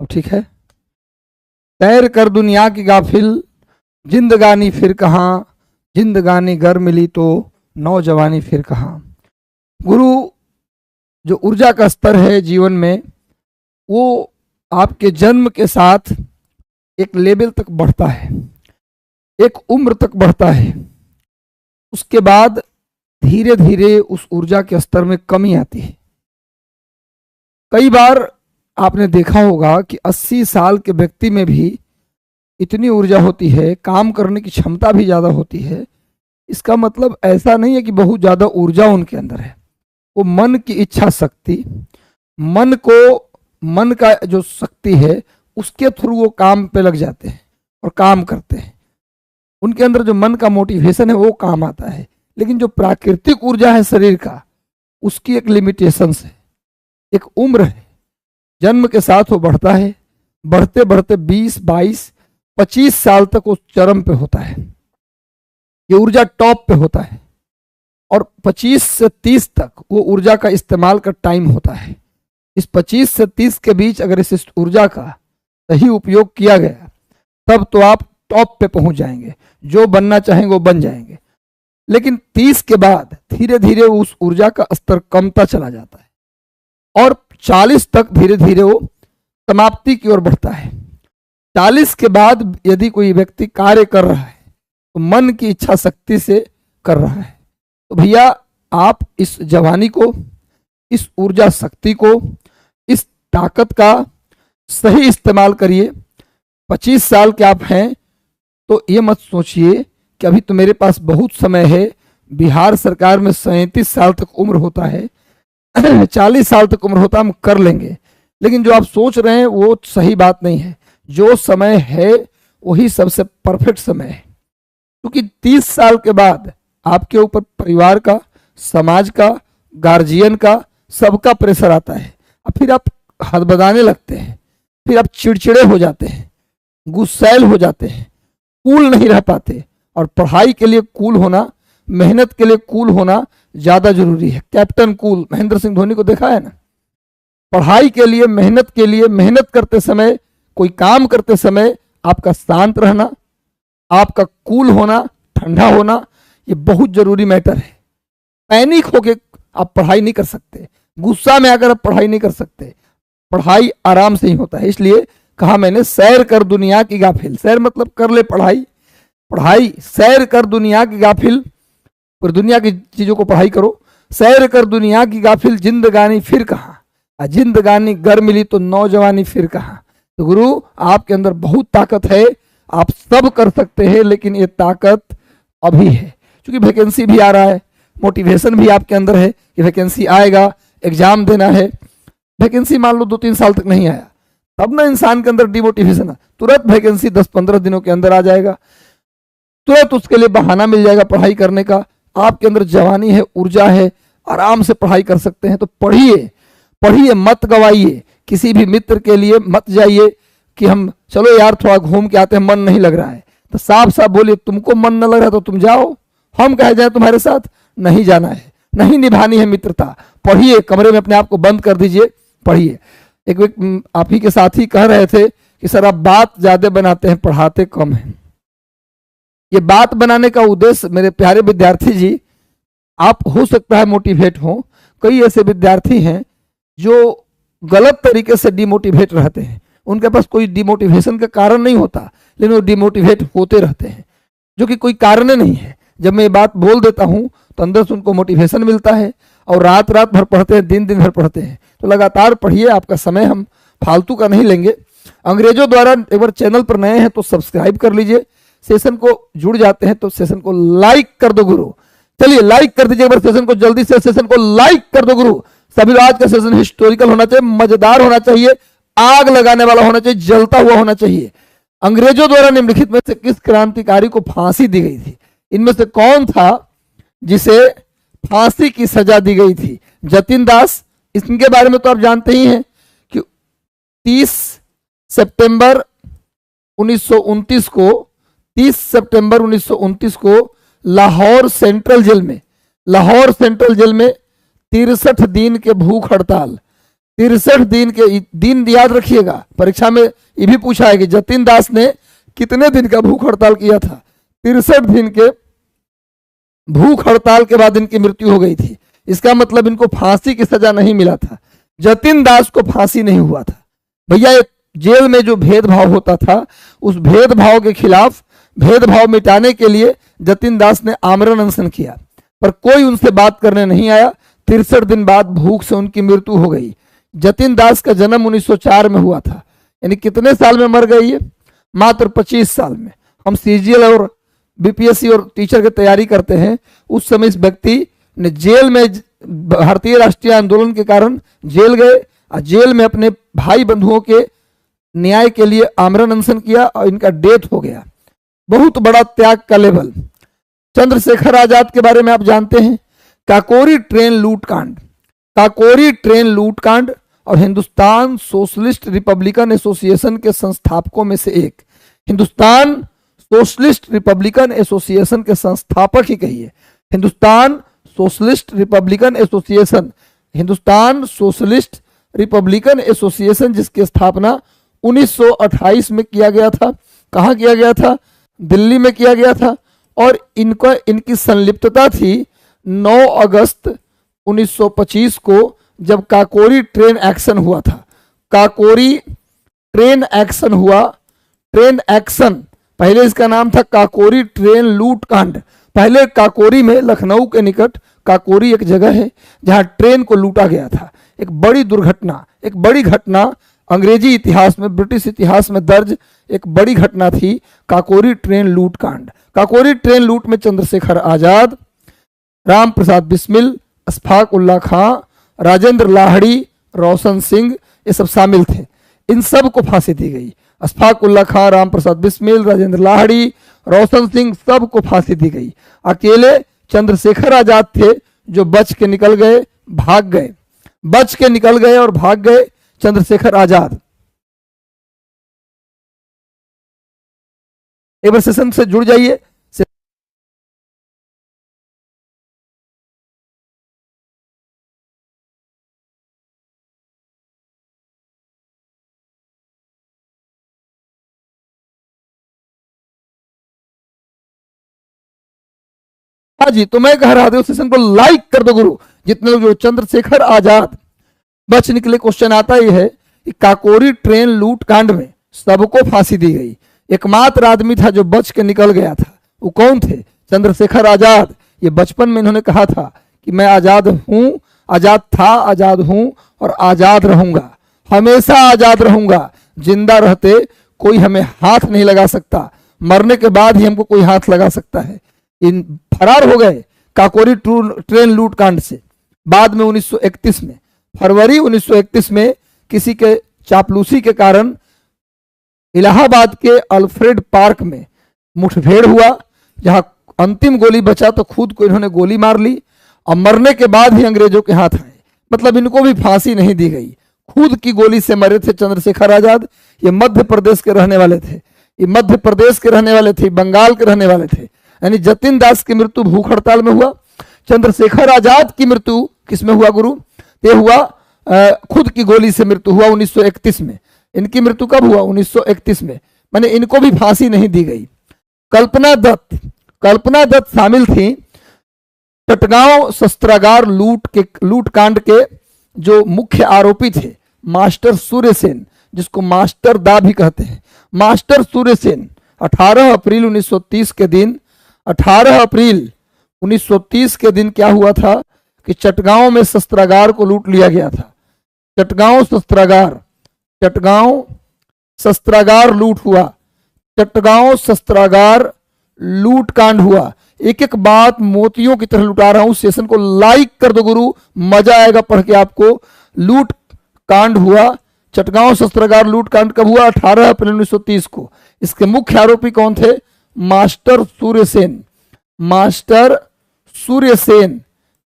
ठीक है। तैर कर दुनिया की गाफिल, जिंदगानी फिर कहाँ, जिंदगानी घर मिली तो नौजवानी फिर कहाँ। गुरु जो ऊर्जा का स्तर है जीवन में, वो आपके जन्म के साथ एक लेवल तक बढ़ता है, एक उम्र तक बढ़ता है। उसके बाद धीरे धीरे उस ऊर्जा के स्तर में कमी आती है। कई बार आपने देखा होगा कि 80 साल के व्यक्ति में भी इतनी ऊर्जा होती है, काम करने की क्षमता भी ज़्यादा होती है। इसका मतलब ऐसा नहीं है कि बहुत ज़्यादा ऊर्जा उनके अंदर है। वो मन की इच्छा शक्ति, मन का जो शक्ति है उसके थ्रू वो काम पे लग जाते हैं और काम करते हैं। उनके अंदर जो मन का मोटिवेशन है वो काम आता है। लेकिन जो प्राकृतिक ऊर्जा है शरीर का, उसकी एक लिमिटेशंस है, एक उम्र है। जन्म के साथ वो बढ़ता है, बढ़ते बढ़ते 20, 22, 25 साल तक वो चरम पे होता है, ये ऊर्जा टॉप पे होता है। और 25 से 30 तक वो ऊर्जा का इस्तेमाल का टाइम होता है। इस 25 से 30 के बीच अगर इस ऊर्जा का सही उपयोग किया गया तब तो आप टॉप पे पहुंच जाएंगे, जो बनना चाहेंगे वो बन जाएंगे। लेकिन 30 के बाद धीरे धीरे उस ऊर्जा का स्तर कमता चला जाता है और 40 तक धीरे धीरे वो समाप्ति की ओर बढ़ता है। 40 के बाद यदि कोई व्यक्ति कार्य कर रहा है तो मन की इच्छा शक्ति से कर रहा है, तो भैया आप इस जवानी को, इस ऊर्जा शक्ति को, इस ताकत का सही इस्तेमाल करिए। 25 साल के आप हैं तो ये मत सोचिए कि अभी तो मेरे पास बहुत समय है। बिहार सरकार में 37 साल तक उम्र होता है, 40 साल तक उम्र होता, हम कर लेंगे। लेकिन जो आप सोच रहे हैं वो सही बात नहीं है। जो समय है वही सबसे परफेक्ट समय है, क्योंकि 30 साल के बाद आपके ऊपर परिवार का, समाज का, गार्जियन का, सबका प्रेशर आता है। अब फिर आप हदबदाने लगते हैं, फिर आप चिड़चिड़े हो जाते हैं, गुस्सैल हो जाते हैं, कूल नहीं रह पाते। और पढ़ाई के लिए कूल होना, मेहनत के लिए कूल होना ज़्यादा जरूरी है। कैप्टन कूल, महेंद्र सिंह धोनी को देखा है ना। पढ़ाई के लिए, मेहनत करते समय, कोई काम करते समय आपका शांत रहना, आपका कूल होना, ठंडा होना, ये बहुत जरूरी मैटर है। पैनिक होके आप पढ़ाई नहीं कर सकते, गुस्सा में आकर आप पढ़ाई नहीं कर सकते। पढ़ाई आराम से ही होता है। इसलिए कहा मैंने, सैर कर दुनिया की गाफिल। सैर मतलब कर ले पढ़ाई, पढ़ाई सैर कर दुनिया की गाफिल, पर दुनिया की चीजों को पढ़ाई करो। सैर कर दुनिया की गाफिल, जिंदगानी फिर कहाँ, जिंदगानी गर मिली तो नौजवानी फिर कहाँ। तो गुरु आपके अंदर बहुत ताकत है, आप सब कर सकते हैं, लेकिन ये ताकत अभी है। क्योंकि वैकेंसी भी आ रहा है, मोटिवेशन भी आपके अंदर है कि वैकेंसी आएगा, एग्जाम देना है। वैकेंसी मान लो 2-3 साल तक नहीं आया, तब ना इंसान के अंदर डिमोटिवेशन है। तुरंत वैकेंसी 10-15 दिनों के अंदर आ जाएगा, तुरंत उसके लिए बहाना मिल जाएगा पढ़ाई करने का। आपके अंदर जवानी है, ऊर्जा है, आराम से पढ़ाई कर सकते हैं। तो पढ़िए, पढ़िए, मत गवाइए। किसी भी मित्र के लिए मत जाइए कि हम चलो यार थोड़ा घूम के आते हैं, मन नहीं लग रहा है। तो साफ साफ बोलिए, तुमको मन न लग रहा तो तुम जाओ, हम कह जाए तुम्हारे साथ। नहीं जाना है, नहीं निभानी है मित्रता। पढ़िए, कमरे में अपने आप को बंद कर दीजिए, पढ़िए। एक आप ही के साथी कह रहे थे कि सर आप बात ज्यादा बनाते हैं, पढ़ाते कम हैं। ये बात बनाने का उद्देश्य मेरे प्यारे विद्यार्थी जी, आप हो सकता है मोटिवेट हो। कई ऐसे विद्यार्थी हैं जो गलत तरीके से डिमोटिवेट रहते हैं, उनके पास कोई डिमोटिवेशन का कारण नहीं होता, लेकिन वो डिमोटिवेट होते रहते हैं, जो कि कोई कारण नहीं है। जब मैं ये बात बोल देता हूं तो अंदर से उनको मोटिवेशन मिलता है और रात रात भर पढ़ते हैं, दिन दिन भर पढ़ते हैं। तो लगातार पढ़िए, आपका समय हम फालतू का नहीं लेंगे। अंग्रेजों द्वारा एक बार चैनल पर नए हैं तो सब्सक्राइब कर लीजिए, सेशन को जुड़ जाते हैं तो सेशन को लाइक कर दो गुरु। चलिए लाइक कर दीजिए एक बार सेशन को, जल्दी से सेशन को लाइक कर दो गुरु। सभी आज का सेशन हिस्टोरिकल होना चाहिए, मजेदार होना चाहिए, आग लगाने वाला होना चाहिए, जलता हुआ होना चाहिए। अंग्रेजों द्वारा निम्नलिखित में से किस क्रांतिकारी को फांसी दी गई थी? इनमें से कौन था जिसे फांसी की सजा दी गई थी? जतिन दास, इनके बारे में तो आप जानते ही हैं कि 30 सितंबर 1929 को लाहौर सेंट्रल जेल में 63 दिन के भूख हड़ताल, 63 दिन के दिन याद रखिएगा, परीक्षा में ये भी पूछा है कि जतिन दास ने कितने दिन का भूख हड़ताल किया था। 63 दिन के भूख हड़ताल के बाद इनकी मृत्यु हो गई थी। इसका मतलब इनको फांसी की सजा नहीं मिला था, जतिन दास को फांसी नहीं हुआ था। भैया एक जेल में जो भेदभाव होता था, उस भेदभाव के खिलाफ, भेदभाव मिटाने के लिए जतिन दास ने आमरण अनशन किया, पर कोई उनसे बात करने नहीं आया। 63 दिन बाद भूख से उनकी मृत्यु हो गई। जतिन दास का जन्म 1904 में हुआ था, यानी कितने साल में मर गई है? मात्र 25 साल में। हम सीजीएल और बीपीएससी और टीचर की तैयारी करते हैं, उस समय इस व्यक्ति ने जेल में, भारतीय राष्ट्रीय आंदोलन के कारण जेल गए और जेल में अपने भाई बंधुओं के न्याय के लिए आमरण अनशन किया और इनका डेथ हो गया। बहुत बड़ा त्याग का लेवल। चंद्रशेखर आजाद के बारे में आप जानते हैं, काकोरी ट्रेन लूटकांड, काकोरी ट्रेन लूटकांड और हिंदुस्तान सोशलिस्ट रिपब्लिकन एसोसिएशन के संस्थापकों में से एक, हिंदुस्तान सोशलिस्ट रिपब्लिकन एसोसिएशन के संस्थापक ही कहिए, Hindustan socialist Republican association, Hindustan socialist Republican association जिसकी स्थापना 1928 में किया गया था। कहाँ किया गया था? दिल्ली में किया गया था। और इनकी संलिप्तता थी 9 अगस्त 1925 को, जब काकोरी ट्रेन एक्शन हुआ था। काकोरी ट्रेन एक्शन हुआ, ट्रेन एक्शन, पहले इसका नाम था काकोरी ट्रेन लूट कांड। पहले काकोरी में, लखनऊ के निकट काकोरी एक जगह है जहां ट्रेन को लूटा गया था। एक बड़ी दुर्घटना, एक बड़ी घटना, अंग्रेजी इतिहास में, ब्रिटिश इतिहास में दर्ज एक बड़ी घटना थी काकोरी ट्रेन लूट कांड। काकोरी ट्रेन लूट में चंद्रशेखर आजाद, राम प्रसाद बिस्मिल, अशफाक उल्ला खां, राजेंद्र लाहिड़ी, रोशन सिंह, ये सब शामिल थे। इन सब को फांसी दी गई। अशफाक उल्ला खां, राम प्रसाद बिस्मिल, राजेंद्र लाहिड़ी, रोशन सिंह, सब को फांसी दी गई। अकेले चंद्रशेखर आजाद थे जो बच के निकल गए, भाग गए, बच के निकल गए और भाग गए चंद्रशेखर आजाद। एक बार सेशन से जुड़ जाइए। हाँ जी, तो मैं कह रहा था सेशन को लाइक कर दो गुरु, जितने लोग जो चंद्रशेखर आजाद बच निकले। क्वेश्चन आता ही है कि काकोरी ट्रेन लूट कांड में सबको फांसी दी गई, एकमात्र आदमी था जो बच के निकल गया था, वो कौन थे? चंद्रशेखर आजाद। ये बचपन में इन्होंने कहा था कि मैं आजाद हूं, आजाद था, आजाद हूं और आजाद रहूंगा, हमेशा आजाद रहूंगा। जिंदा रहते कोई हमें हाथ नहीं लगा सकता, मरने के बाद ही हमको कोई हाथ लगा सकता है। इन फरार हो गए काकोरी ट्रेन लूट कांड से। बाद में 1931 में, फरवरी 1931 में किसी के चापलूसी के कारण इलाहाबाद के अल्फ्रेड पार्क में मुठभेड़ हुआ, जहां अंतिम गोली बचा तो खुद को इन्होंने गोली मार ली और मरने के बाद ही अंग्रेजों के हाथ आए। मतलब इनको भी फांसी नहीं दी गई, खुद की गोली से मरे थे चंद्रशेखर आजाद। ये मध्य प्रदेश के रहने वाले थे, ये मध्य प्रदेश के रहने वाले थे, बंगाल के रहने वाले थे। यानी जतिन दास की मृत्यु भूख हड़ताल में हुआ, चंद्रशेखर आजाद की मृत्यु किसमें हुआ गुरु? ये हुआ खुद की गोली से मृत्यु हुआ 1931 में। इनकी मृत्यु कब हुआ? 1931 में। माने इनको भी फांसी नहीं दी गई। कल्पना दत्त, कल्पना दत्त शामिल थी चटगांव शस्त्रागार लूट कांड के जो मुख्य आरोपी थे, मास्टर सूर्य सेन, जिसको मास्टर दा भी कहते हैं। मास्टर सूर्य सेन 18 अप्रैल 1930 के दिन, 18 अप्रैल 1930 के दिन क्या हुआ था कि चटगांव में शस्त्रागार को लूट लिया गया था। चटगांव शस्त्रागार लूट हुआ, चटगांव शस्त्रागार लूट कांड हुआ। एक एक बात मोतियों की तरह लुटा रहा हूं। सेशन को लाइक कर दो गुरु, मजा आएगा पढ़ के आपको। लूट कांड हुआ, चटगांव शस्त्रागार लूट कांड कब हुआ? 18 अप्रैल 1930 को। इसके मुख्य आरोपी कौन थे? मास्टर सूर्य सेन, मास्टर सूर्य सेन,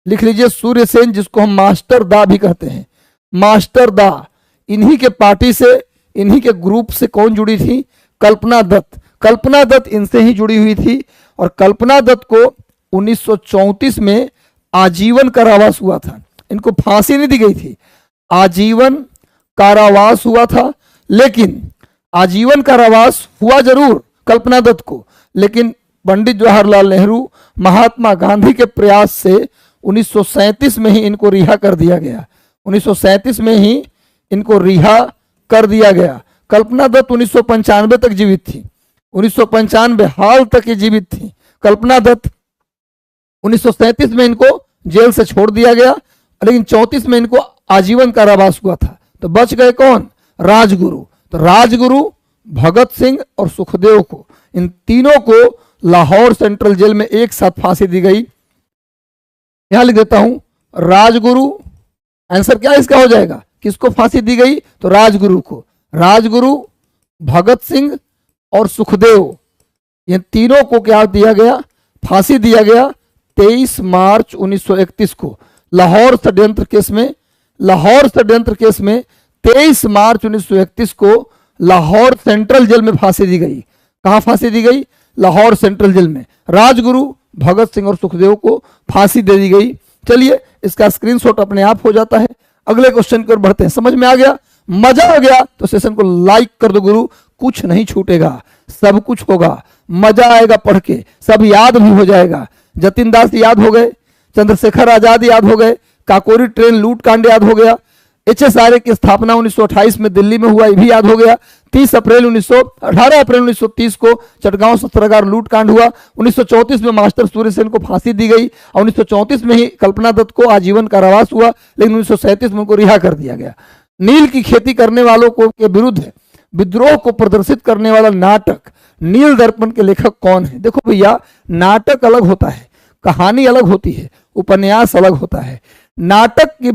लिख लीजिए सूर्य सेन, जिसको हम मास्टर दा भी कहते हैं। मास्टर दा, इन्हीं के पार्टी से, इन्हीं के ग्रुप से कौन जुड़ी थी? कल्पना दत्त। कल्पना दत्त इनसे ही जुड़ी हुई थी और कल्पना दत्त को 1934 में आजीवन कारावास हुआ था। इनको फांसी नहीं दी गई थी, आजीवन कारावास हुआ था। लेकिन आजीवन कारावास हुआ जरूर कल्पना दत्त को, लेकिन पंडित जवाहरलाल नेहरू, महात्मा गांधी के प्रयास से 1937 में ही इनको रिहा कर दिया गया। 1937 में ही इनको रिहा कर दिया गया। कल्पना दत्त 1995 तक जीवित थी, 1995 हाल तक ये जीवित थी कल्पना दत्त। 1937 में इनको जेल से छोड़ दिया गया, लेकिन 34 में इनको आजीवन कारावास हुआ था। तो बच गए कौन? राजगुरु। तो राजगुरु, भगत सिंह और सुखदेव को, इन तीनों को लाहौर सेंट्रल जेल में एक साथ फांसी दी गई। यहां लिख देता हूं, राजगुरु, आंसर क्या इसका हो जाएगा? किसको फांसी दी गई? तो राजगुरु को। राजगुरु, भगत सिंह और सुखदेव, ये तीनों को क्या दिया गया? फांसी दिया गया 23 मार्च 1931 को लाहौर षड्यंत्र केस में। लाहौर षड्यंत्र केस में 23 मार्च 1931 को लाहौर सेंट्रल जेल में फांसी दी गई। कहां फांसी दी गई? लाहौर सेंट्रल जेल में। राजगुरु, भगत सिंह और सुखदेव को फांसी दे दी गई। चलिए, इसका स्क्रीनशॉट अपने आप हो जाता है। अगले क्वेश्चन की ओर बढ़ते हैं। समझ में आ गया? मजा आ गया तो सेशन को लाइक कर दो गुरु, कुछ नहीं छूटेगा, सब कुछ होगा, मजा आएगा पढ़ के, सब याद भी हो जाएगा। जतिन दास याद हो गए, चंद्रशेखर आजाद याद हो गए, काकोरी ट्रेन लूट कांड याद हो गया, HSRA की स्थापना 1928 में दिल्ली में हुआ, ये भी याद हो गया। 18 अप्रैल 1930 को चटगांव शस्त्रागार लूट कांड हुआ। 1934 में मास्टर सूर्य सेन को फांसी दी गई और 1934 में ही कल्पना दत्त को आजीवन कारावास हुआ, लेकिन 1937 में उनको रिहा कर दिया गया। नील की खेती करने वालों को के विरुद्ध विद्रोह को प्रदर्शित करने वाला नाटक नील दर्पण के लेखक कौन है? देखो भैया, नाटक अलग होता है, कहानी अलग होती है, उपन्यास अलग होता है। नाटक की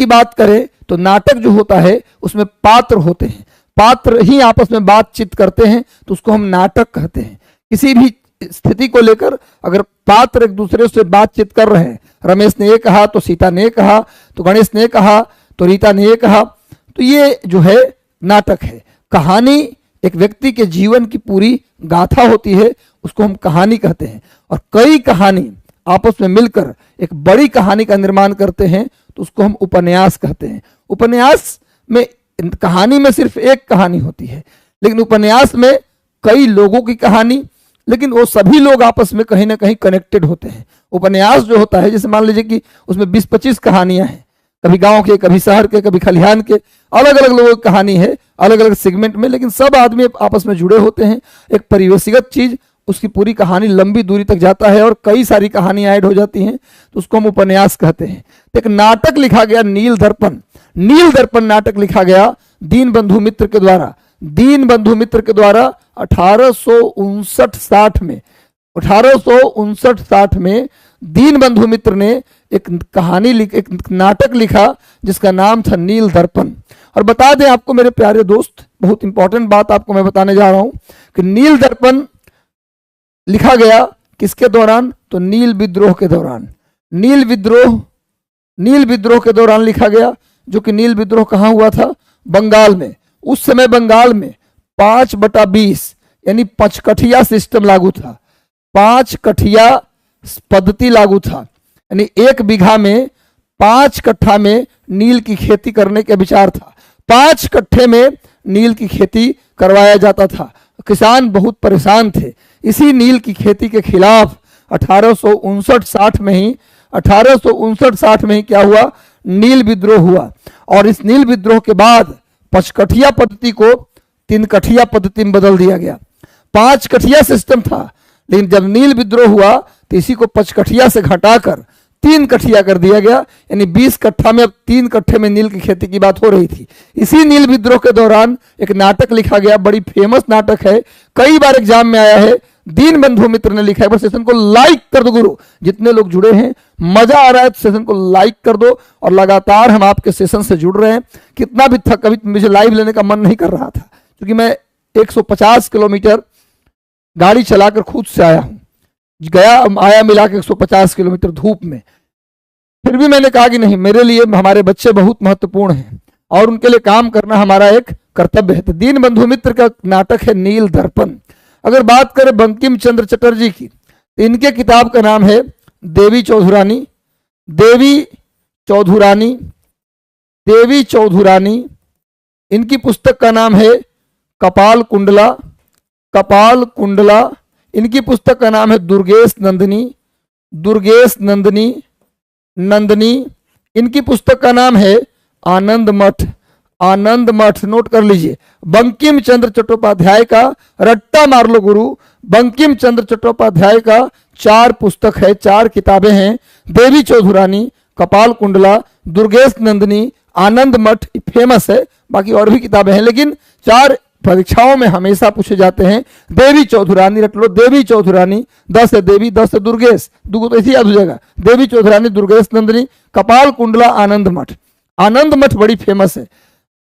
बात करें तो नाटक जो होता है उसमें पात्र होते हैं, पात्र ही आपस में बातचीत करते हैं, तो उसको हम नाटक कहते हैं। किसी भी स्थिति को लेकर अगर पात्र एक दूसरे से बातचीत कर रहे हैं, रमेश ने ये कहा तो सीता ने कहा, तो गणेश ने कहा तो रीता ने ये कहा, तो ये जो है नाटक है। कहानी एक व्यक्ति के जीवन की पूरी गाथा होती है, उसको हम कहानी कहते हैं। और कई कहानी आपस में मिलकर एक बड़ी कहानी का निर्माण करते हैं, तो उसको हम उपन्यास कहते हैं। उपन्यास में, कहानी में सिर्फ एक कहानी होती है, लेकिन उपन्यास में कई लोगों की कहानी, लेकिन वो सभी लोग आपस में कहीं ना कहीं कनेक्टेड होते हैं। उपन्यास जो होता है, जैसे मान लीजिए कि उसमें 20-25 कहानियां हैं, कभी गांव के, कभी शहर के, कभी खलिहान के, अलग अलग लोगों की कहानी है, अलग अलग सेगमेंट में, लेकिन सब आदमी आपस में जुड़े होते हैं। एक परिवेशीगत चीज, उसकी पूरी कहानी लंबी दूरी तक जाता है और कई सारी कहानियां ऐड हो जाती हैं, तो उसको हम उपन्यास कहते हैं। एक नाटक लिखा गया नील दर्पण, नील दर्पण नाटक लिखा गया दीनबंधु मित्र के द्वारा। दीनबंधु मित्र के द्वारा 1859-60 में, 1859-60 में दीनबंधु मित्र ने एक नाटक लिखा जिसका नाम था नील दर्पण। और बता दें आपको मेरे प्यारे दोस्त, बहुत इंपॉर्टेंट बात आपको मैं बताने जा रहा हूं कि नील दर्पण लिखा गया किसके दौरान? तो नील विद्रोह के दौरान। नील विद्रोह के दौरान लिखा गया, जो कि नील विद्रोह कहां हुआ था? बंगाल में। उस समय बंगाल में 5/20 यानी पचकठिया सिस्टम लागू था, 5 कठिया पद्धति लागू था, यानी 1 बीघा में 5 कट्ठा में नील की खेती करने का विचार था। 5 कट्ठे में नील की खेती करवाया जाता था। किसान बहुत परेशान थे। इसी नील की खेती के खिलाफ 1859-60 में ही क्या हुआ? नील विद्रोह हुआ। और इस नील विद्रोह के बाद 5 कठिया पद्धति को 3 कठिया पद्धति में बदल दिया गया। 5 कठिया सिस्टम था, लेकिन जब नील विद्रोह हुआ तो इसी को 5 कठिया से घटाकर 3 कठिया कर दिया गया, यानी 20 कट्ठा में अब 3 कट्ठे में नील की खेती की बात हो रही थी। इसी नील विद्रोह के दौरान एक नाटक लिखा गया, बड़ी फेमस नाटक है, कई बार एग्जाम में आया है, दीनबंधु मित्र ने लिखा है। बस सेशन को लाइक कर दो गुरु, जितने लोग जुड़े हैं, मजा आ रहा है तो सेशन को लाइक कर दो। और लगातार हम आपके सेशन से जुड़ रहे हैं। कितना भी था, कभी मुझे लाइव लेने का मन नहीं कर रहा था, क्योंकि मैं 150 किलोमीटर गाड़ी चलाकर खुद से आया हूं, आया मिला के 150 किलोमीटर धूप में। फिर भी मैंने कहा कि नहीं, मेरे लिए हमारे बच्चे बहुत महत्वपूर्ण हैं और उनके लिए काम करना हमारा एक कर्तव्य है। तो दीनबंधु मित्र का नाटक है नील दर्पण। अगर बात करें बंकिम चंद्र चटर्जी की, तो इनके किताब का नाम है देवी चौधुरानी। देवी चौधुरानी, देवी चौधुरानी, इनकी पुस्तक का नाम है कपाल कुंडला, कपाल कुंडला। इनकी पुस्तक का नाम है दुर्गेश नंदिनी, दुर्गेश नंदिनी, नंदिनी। इनकी पुस्तक का नाम है आनंद मठ, आनंद मठ। नोट कर लीजिए। बंकिम चंद्र चट्टोपाध्याय का, रट्टा मार लो गुरु, बंकिम चंद्र चट्टोपाध्याय का 4 पुस्तक है, 4 किताबें हैं। देवी चौधुरानी, कपाल कुंडला, दुर्गेश नंदिनी, आनंद मठ, फेमस है। बाकी और भी किताबें हैं, लेकिन 4 परीक्षाओं में हमेशा पूछे जाते हैं। देवी चौधुरानी रट लो, देवी चौधुरानी, 10 है देवी, 10 है दुर्गेश, दुगो तो ऐसे याद हो जाएगा। देवी चौधुरानी, दुर्गेश नंदिनी, कपाल कुंडला, आनंद मठ। आनंद मठ बड़ी फेमस है।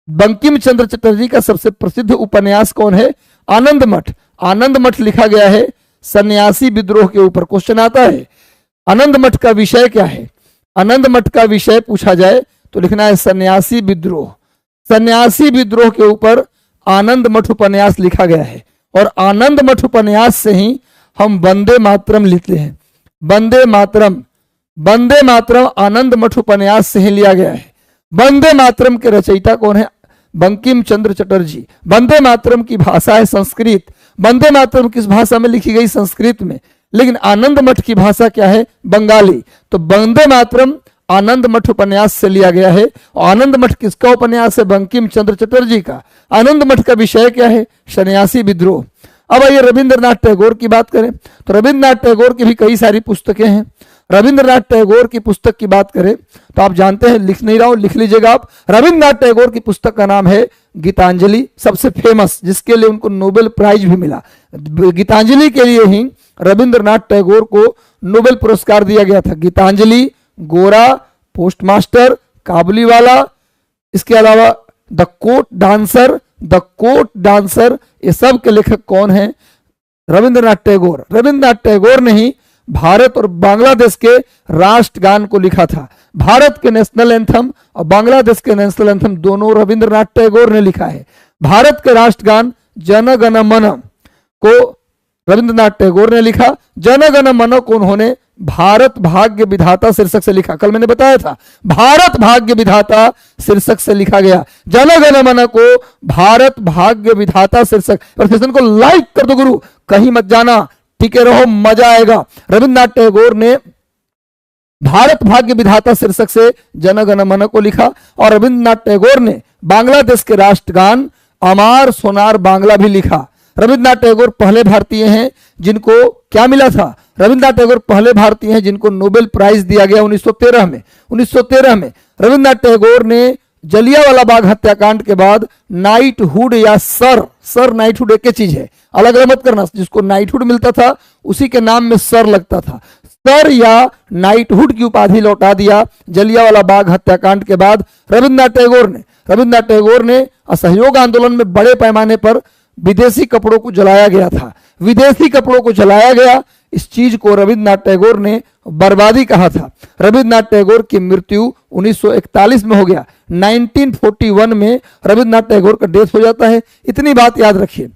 बंकिम चंद्र चटर्जी का सबसे प्रसिद्ध उपन्यास कौन है? आनंद मठ। आनंद मठ लिखा गया है सन्यासी विद्रोह के ऊपर। क्वेश्चन आता है आनंद मठ का विषय क्या है? आनंद मठ का विषय पूछा जाए तो लिखना है सन्यासी विद्रोह। सन्यासी विद्रोह के ऊपर आनंद मठ उपन्यास लिखा गया है, और आनंद मठ उपन्यास से ही हम वंदे मातरम लिखते हैं। वंदे मातरम, वंदे मातरम आनंद मठ उपन्यास से ही लिया गया है। वंदे मातरम के रचयिता कौन है? बंकिम चंद्र चटर्जी। वंदे मातरम की भाषा है संस्कृत। वंदे मातरम किस भाषा में लिखी गई? संस्कृत में। लेकिन आनंद मठ की भाषा क्या है? बंगाली। तो वंदे मातरम आनंद मठ उपन्यास से लिया गया है। और आनंद मठ किसका उपन्यास है? बंकिम चंद्र चटर्जी का। आनंद मठ का विषय क्या है? सन्यासी विद्रोह। अब आइए रविंद्रनाथ टैगोर की बात करें तो रविंद्रनाथ टैगोर की भी कई सारी पुस्तकें हैं। रविंद्रनाथ टैगोर की पुस्तक की बात करें तो आप जानते हैं, लिख नहीं रहा हूं, लिख लीजिएगा आप। रविंद्रनाथ टैगोर की पुस्तक का नाम है गीतांजलि, सबसे फेमस, जिसके लिए उनको नोबेल प्राइज भी मिला। गीतांजलि के लिए ही रविंद्रनाथ टैगोर को नोबेल पुरस्कार दिया गया था। गीतांजलि, गोरा, पोस्टमास्टर, काबुलीवाला, इसके अलावा the court dancer, the court dancer, ये सब के लेखक कौन हैं? रविंद्रनाथ टैगोर। रविंद्रनाथ टैगोर ने ही भारत और बांग्लादेश के राष्ट्रगान को लिखा था। भारत के नेशनल एंथम और बांग्लादेश के नेशनल एंथम दोनों रविंद्रनाथ टैगोर ने लिखा है। भारत के राष्ट्रगान जन गण मन को रविंद्रनाथ टैगोर ने लिखा। जन गण मन को उन्होंने भारत भाग्य विधाता शीर्षक से लिखा। कल मैंने बताया था, भारत भाग्य विधाता शीर्षक से लिखा गया। जन गण मन को भारत भाग्य विधाता शीर्षक। और सेशन को लाइक कर दो गुरु, कहीं मत जाना, टिके रहो, मजा आएगा। रविंद्रनाथ टैगोर ने भारत भाग्य विधाता शीर्षक से जन गण मन को लिखा। और रविंद्रनाथ टैगोर ने बांग्लादेश के राष्ट्रगान अमार सोनार बांग्ला भी लिखा। रविंद्रनाथ टैगोर पहले भारतीय हैं जिनको क्या मिला था? रविंद्रनाथ टैगोर पहले भारतीय हैं जिनको नोबेल प्राइज दिया गया 1913 में। 1913 में रविंद्रनाथ टैगोर ने जलियांवाला बाग हत्याकांड के बाद नाइटहुड या सर नाइटहुड एक ही चीज है, अलग अलग मत करना। जिसको नाइटहुड मिलता था उसी के नाम में सर लगता था। सर या नाइटहुड की उपाधि लौटा दिया जलियांवाला बाग हत्याकांड के बाद रविंद्रनाथ टैगोर ने असहयोग आंदोलन में बड़े पैमाने पर विदेशी कपड़ों को जलाया गया था। विदेशी कपड़ों को जलाया गया, इस चीज को रविंद्रनाथ टैगोर ने बर्बादी कहा था। रविंद्रनाथ टैगोर की मृत्यु 1941 में हो गया। 1941 में रविंद्रनाथ टैगोर का डेथ हो जाता है। इतनी बात याद रखिए।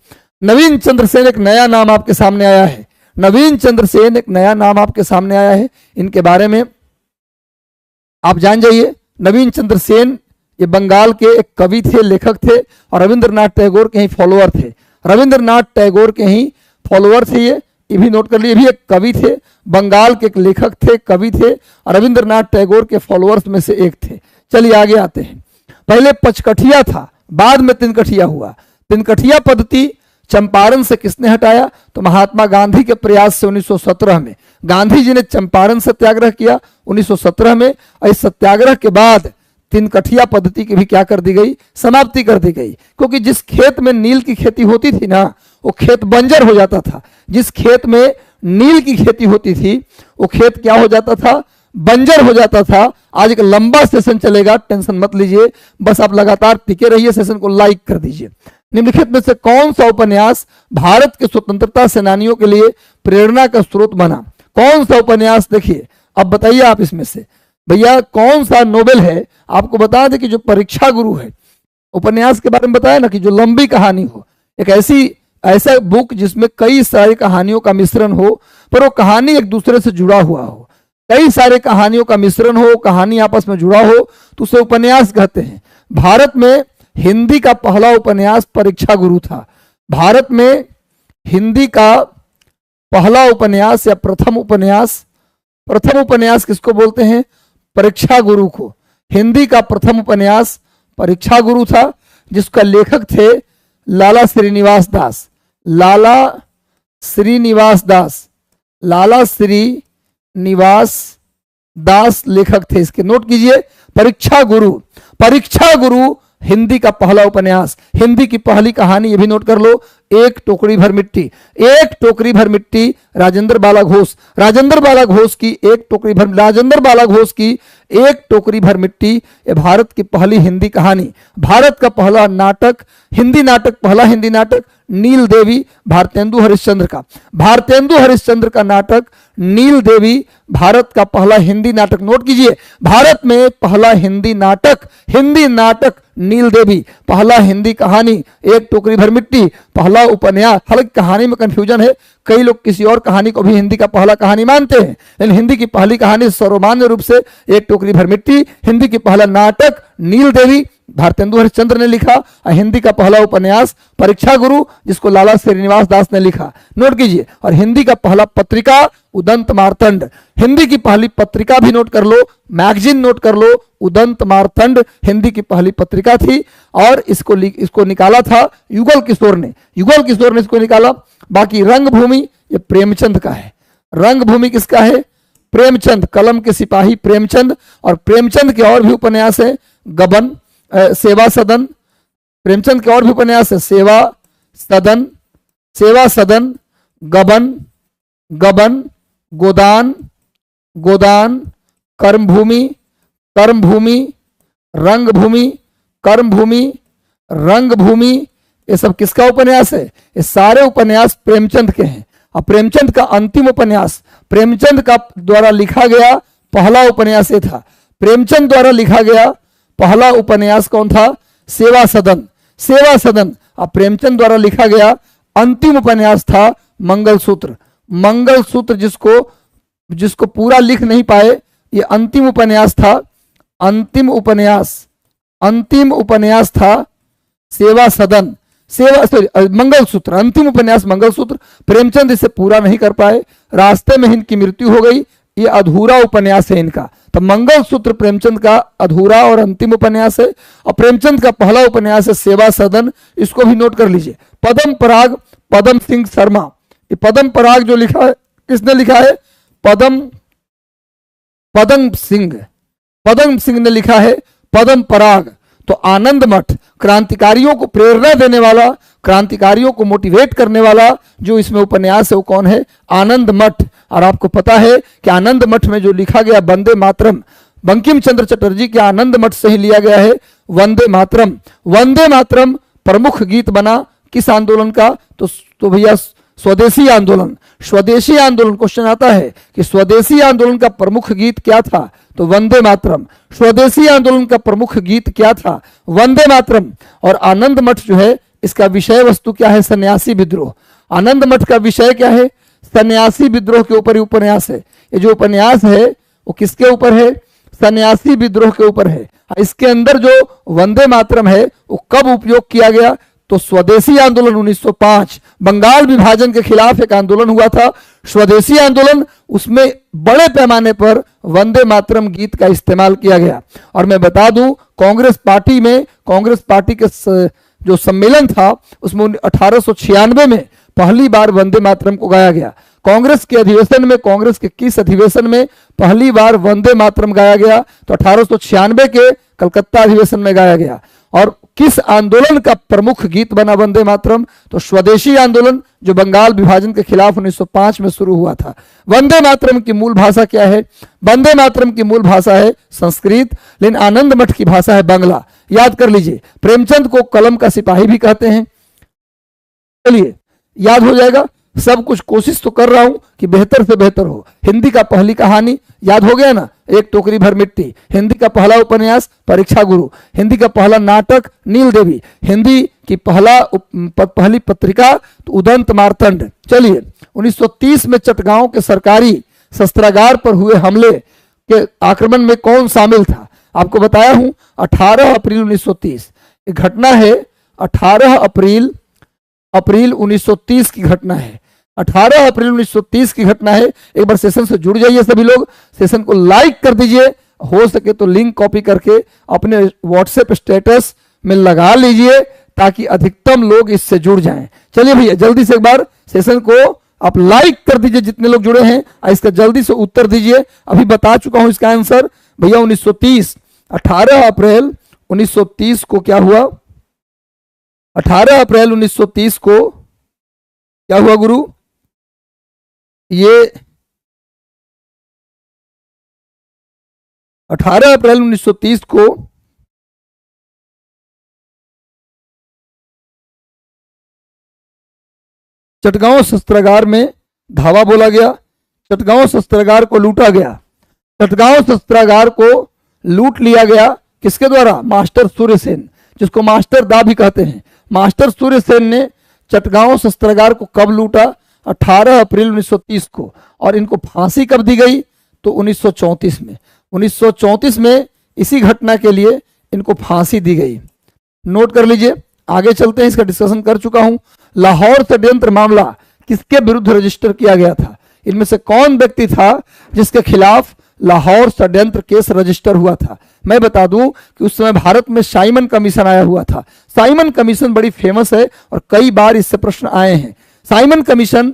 नवीन चंद्र सेन एक नया नाम आपके सामने आया है। नवीन चंद्र सेन एक नया नाम आपके सामने आया है। इनके बारे में आप जान जाइए। नवीन चंद्र सेन ये बंगाल के एक कवि थे, लेखक थे, और रविंद्रनाथ टैगोर के ही फॉलोअर थे। रविंद्रनाथ टैगोर के ही फॉलोअर थे ये भी नोट कर लिए। भी एक कवि थे, बंगाल के एक लेखक थे, कवि थे, और रविंद्रनाथ टैगोर के फॉलोअर्स में से एक थे। चलिए आगे आते हैं। पहले पचकठिया था, बाद में तिनकठिया हुआ। तिनकठिया पद्धति चंपारण से किसने हटाया? तो महात्मा गांधी के प्रयास से 1917 में। गांधी जी ने चंपारण सत्याग्रह किया 1917 में। और इस सत्याग्रह के बाद तिनकठिया पद्धति की भी क्या कर दी गई? समाप्ति कर दी गई। क्योंकि जिस खेत में नील की खेती होती थी ना, वो खेत बंजर हो जाता था। जिस खेत में नील की खेती होती थी वो खेत क्या हो जाता था? बंजर हो जाता था। आज एक लंबा सेशन चलेगा, टेंशन मत लीजिए, बस आप लगातार टिके रहिए। सेशन को लाइक कर दीजिए। निम्नलिखित में से कौन सा उपन्यास भारत के स्वतंत्रता सेनानियों के लिए प्रेरणा का स्रोत बना? कौन सा उपन्यास? देखिए अब बताइए आप इसमें से भैया कौन सा नोबेल है? आपको बता दें कि जो परीक्षा गुरु है, उपन्यास के बारे में बताया ना कि जो लंबी कहानी हो, एक ऐसा बुक जिसमें कई सारी कहानियों का मिश्रण हो, पर वो कहानी एक दूसरे से जुड़ा हुआ हो। कई सारे कहानियों का मिश्रण हो, कहानी आपस में जुड़ा हो तो उसे उपन्यास कहते हैं। भारत में हिंदी का पहला उपन्यास परीक्षा गुरु था। भारत में हिंदी का पहला उपन्यास या प्रथम उपन्यास किसको बोलते हैं? परीक्षा गुरु को। हिंदी का प्रथम उपन्यास परीक्षा गुरु था, जिसका लेखक थे लाला श्रीनिवास दास। लाला श्रीनिवास दास लेखक थे इसके, नोट कीजिए। परीक्षा गुरु हिंदी का पहला उपन्यास, हिंदी की पहली कहानी, ये भी नोट कर लो, एक टोकरी भर मिट्टी। राजेंद्र बाला घोष की एक टोकरी भर मिट्टी, ये भारत की पहली हिंदी कहानी। भारत का पहला नाटक, पहला हिंदी नाटक नील देवी, भारतेंदु हरिश्चंद्र का नाटक नील देवी, भारत का पहला हिंदी नाटक। नोट कीजिए, भारत में पहला हिंदी नाटक नील देवी, पहला हिंदी कहानी एक टोकरी भर मिट्टी, पहला उपन्यास। हालांकि कहानी में कंफ्यूजन है, कई लोग किसी और कहानी को भी हिंदी का पहला कहानी मानते हैं, लेकिन हिंदी की पहली कहानी सर्वमान्य रूप से एक टोकरी भर मिट्टी। हिंदी की पहला नाटक नील देवी, भारतेंदु हरिश्चंद्र ने लिखा, और हिंदी का पहला उपन्यास परीक्षा गुरु, जिसको लाला श्रीनिवास दास ने लिखा। नोट कीजिए। और हिंदी का पहला पत्रिका उदंत मार्तंड, हिंदी की पहली पत्रिका भी नोट कर लो, मैगजीन नोट कर लो, उदंत मार्तंड हिंदी की पहली पत्रिका थी। और इसको निकाला था युगल किशोर ने इसको निकाला। बाकी रंगभूमि ये प्रेमचंद का है। रंगभूमि किसका है? प्रेमचंद, कलम के सिपाही प्रेमचंद। और प्रेमचंद के और भी उपन्यास है, गबन, सेवा सदन। प्रेमचंद के और भी उपन्यास है, सेवा सदन, गबन, गोदान, कर्मभूमि, रंगभूमि, ये सब किसका उपन्यास है? ये सारे उपन्यास प्रेमचंद के हैं। और प्रेमचंद का अंतिम उपन्यास, प्रेमचंद का द्वारा लिखा गया पहला उपन्यास ये था। प्रेमचंद द्वारा लिखा गया पहला उपन्यास कौन था? सेवा सदन। और प्रेमचंद द्वारा लिखा गया अंतिम उपन्यास था मंगलसूत्र, जिसको पूरा लिख नहीं पाए, ये अंतिम उपन्यास था। अंतिम उपन्यास था मंगलसूत्र, अंतिम उपन्यास मंगलसूत्र। प्रेमचंद इसे पूरा नहीं कर पाए, रास्ते में इनकी मृत्यु हो गई, ये अधूरा उपन्यास है इनका। तो मंगलसूत्र प्रेमचंद का अधूरा और अंतिम उपन्यास है। और प्रेमचंद का पहला उपन्यास है सेवा सदन, इसको भी नोट कर लीजिए। पद्म पराग, पद्म सिंह शर्मा, ये पद्म पराग जो लिखा है, किसने लिखा है? पद्म सिंह ने लिखा है पद्म पराग। तो आनंद मठ, क्रांतिकारियों को प्रेरणा देने वाला, क्रांतिकारियों को मोटिवेट करने वाला जो इसमें उपन्यास है वो कौन है? आनंद मठ। और आपको पता है कि आनंद मठ में जो लिखा गया वंदे मातरम, बंकिम चंद्र चटर्जी के आनंद मठ से ही लिया गया है वंदे मातरम। वंदे मातरम प्रमुख गीत बना किस आंदोलन का? तो भैया स्वदेशी आंदोलन। क्वेश्चन आता है कि स्वदेशी आंदोलन का प्रमुख गीत क्या था? तो वंदे मातरम। स्वदेशी आंदोलन का प्रमुख गीत क्या था? वंदे मातरम। और आनंद मठ जो है, इसका विषय वस्तु क्या है? सन्यासी विद्रोह। आनंद मठ का विषय क्या है? सन्यासी विद्रोह के ऊपर ही उपन्यास है। ये जो उपन्यास है वो किसके ऊपर है? सन्यासी विद्रोह के ऊपर है। इसके अंदर जो वंदे मातरम है वो कब उपयोग किया गया? तो स्वदेशी आंदोलन 1905, बंगाल विभाजन के खिलाफ एक आंदोलन हुआ था, स्वदेशी आंदोलन, उसमें बड़े पैमाने पर वंदे मातरम गीत का इस्तेमाल किया गया। और मैं बता दूं, कांग्रेस पार्टी के जो सम्मेलन था उसमें 1896 में पहली बार वंदे मातरम को गाया गया। कांग्रेस के किस अधिवेशन में पहली बार वंदे मातरम गाया गया? तो 1896 के कलकत्ता अधिवेशन में गाया गया। और किस आंदोलन का प्रमुख गीत बना वंदे मातरम? तो स्वदेशी आंदोलन, जो बंगाल विभाजन के खिलाफ 1905 में शुरू हुआ था। वंदे मातरम की मूल भाषा क्या है? वंदे मातरम की मूल भाषा है संस्कृत, लेकिन आनंद मठ की भाषा है बांग्ला। याद कर लीजिए। प्रेमचंद को कलम का सिपाही भी कहते हैं। चलिए, याद हो जाएगा सब कुछ। कोशिश तो कर रहा हूं कि बेहतर से बेहतर हो। हिंदी का पहली कहानी याद हो गया ना, एक टोकरी भर मिट्टी। हिंदी का पहला उपन्यास परीक्षा गुरु। हिंदी का पहला नाटक नील देवी। हिंदी की पहली पत्रिका तो उदंत मार्तंड। चलिए, 1930 में चटगांव के सरकारी शस्त्रागार पर हुए हमले के आक्रमण में कौन शामिल था? आपको बताया हूं 18 अप्रैल 1930 ये घटना है। 18 अप्रैल 1930 की घटना है। 18 अप्रैल 1930 की घटना है। एक बार सेशन से जुड़ जाइए सभी लोग, सेशन को लाइक कर दीजिए, हो सके तो लिंक कॉपी करके अपने व्हाट्सएप स्टेटस में लगा लीजिए ताकि अधिकतम लोग इससे जुड़ जाएं। चलिए भैया जल्दी से एक बार सेशन को आप लाइक कर दीजिए जितने लोग जुड़े हैं, इसका जल्दी से उत्तर दीजिए। अभी बता चुका हूं इसका आंसर भैया 1930, 18 अप्रैल 1930 को क्या हुआ? 18 अप्रैल 1930 को क्या हुआ गुरु? ये 18 अप्रैल 1930 को चटगांव शस्त्रागार में धावा बोला गया। चटगांव शस्त्रागार को लूटा गया। चटगांव शस्त्रागार को लूट लिया गया किसके द्वारा? मास्टर सूर्यसेन, जिसको मास्टर दा भी कहते हैं। मास्टर सूर्यसेन ने चटगांव शस्त्रागार को कब लूटा? 18 अप्रैल 1930 को। और इनको फांसी कब दी गई? तो 1934 में। 1934 में इसी घटना के लिए इनको फांसी दी गई। नोट कर लीजिए, आगे चलते हैं, इसका डिस्कशन कर चुका हूं। लाहौर षड्यंत्र मामला किसके विरुद्ध रजिस्टर किया गया था? इनमें से कौन व्यक्ति था जिसके खिलाफ लाहौर षड्यंत्र केस रजिस्टर हुआ था? मैं बता दूं कि उस समय भारत में साइमन कमीशन आया हुआ था। साइमन कमीशन बड़ी फेमस है और कई बार इससे प्रश्न आए हैं। साइमन कमीशन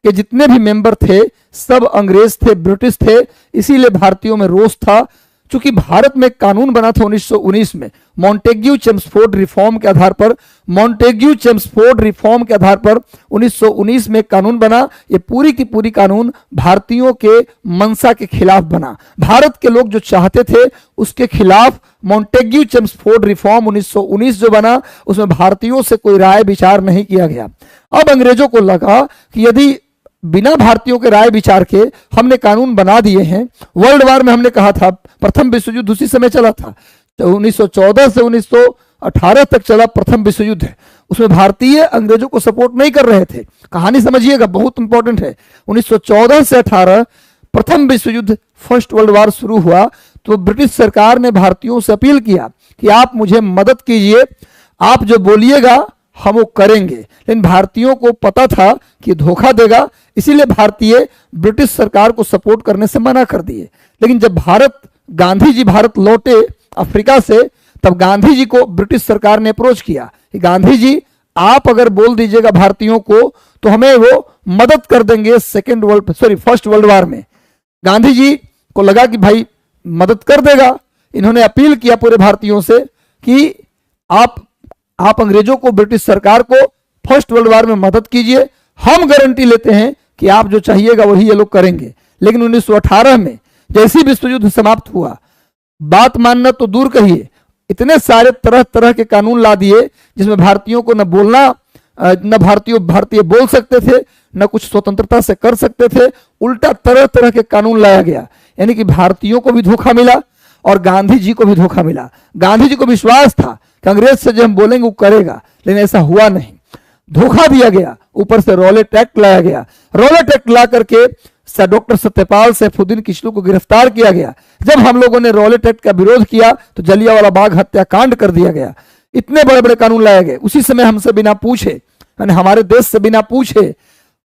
के जितने भी मेंबर थे सब अंग्रेज थे, ब्रिटिश थे, इसीलिए भारतीयों में रोष था। चूंकि भारत में कानून बना था 1919 में मॉन्टेग्यू चेम्सफोर्ड रिफॉर्म के आधार पर। मॉन्टेग्यू चेम्सफोर्ड रिफॉर्म के आधार पर 1919 में कानून बना। ये पूरी की पूरी कानून भारतीयों के मंशा के खिलाफ बना। भारत के लोग जो चाहते थे उसके खिलाफ मॉन्टेग्यू चेम्सफोर्ड रिफॉर्म 1919 जो बना उसमें भारतीयों से कोई राय विचार नहीं किया गया। अब अंग्रेजों को लगा कि यदि बिना भारतीयों के राय विचार के हमने कानून बना दिए हैं, वर्ल्ड वार में हमने कहा था प्रथम विश्व युद्ध उसी समय चला था, तो 1914 से 1918 तक चला प्रथम विश्व युद्ध है, उसमें भारतीय अंग्रेजों को सपोर्ट नहीं कर रहे थे। कहानी समझिएगा, बहुत इंपॉर्टेंट है। 1914 से 18 प्रथम विश्व युद्ध फर्स्ट वर्ल्ड वार शुरू हुआ तो ब्रिटिश सरकार ने भारतीयों से अपील किया कि आप मुझे मदद कीजिए, आप जो बोलिएगा हम वो करेंगे। लेकिन भारतीयों को पता था कि धोखा देगा, इसीलिए भारतीय ब्रिटिश सरकार को सपोर्ट करने से मना कर दिए। लेकिन जब गांधी जी भारत लौटे अफ्रीका से, तब गांधी जी को ब्रिटिश सरकार ने अप्रोच किया कि गांधी जी आप अगर बोल दीजिएगा भारतीयों को तो हमें वो मदद कर देंगे फर्स्ट वर्ल्ड वार में। गांधी जी को लगा कि भाई मदद कर देगा। इन्होंने अपील किया पूरे भारतीयों से कि आप अंग्रेजों को, ब्रिटिश सरकार को फर्स्ट वर्ल्ड वार में मदद कीजिए, हम गारंटी लेते हैं कि आप जो चाहिएगा वही ये लोग करेंगे। लेकिन 1918 में जैसी विश्व युद्ध समाप्त हुआ, बात मानना तो दूर कहिए, इतने सारे तरह तरह के कानून ला दिए जिसमें भारतीयों को न बोलना, न भारतीय बोल सकते थे, न कुछ स्वतंत्रता से कर सकते थे, उल्टा तरह तरह के कानून लाया गया। यानी कि भारतीयों को भी धोखा मिला और गांधी जी को भी धोखा मिला। गांधी जी को विश्वास था कि अंग्रेज से जो हम बोलेंगे वो करेगा, लेकिन ऐसा हुआ नहीं, धोखा दिया गया। ऊपर से रॉलेट एक्ट लाया गया। रॉलेट एक्ट ला करके डॉक्टर सत्यपाल सैफुद्दीन किचलू को गिरफ्तार किया गया। जब हम लोगों ने रॉलेट एक्ट का विरोध किया तो जलियांवाला बाग हत्याकांड कर दिया गया। इतने बड़े बड़े कानून लाए गए। उसी समय हमसे बिना पूछे, यानी हमारे देश से बिना पूछे,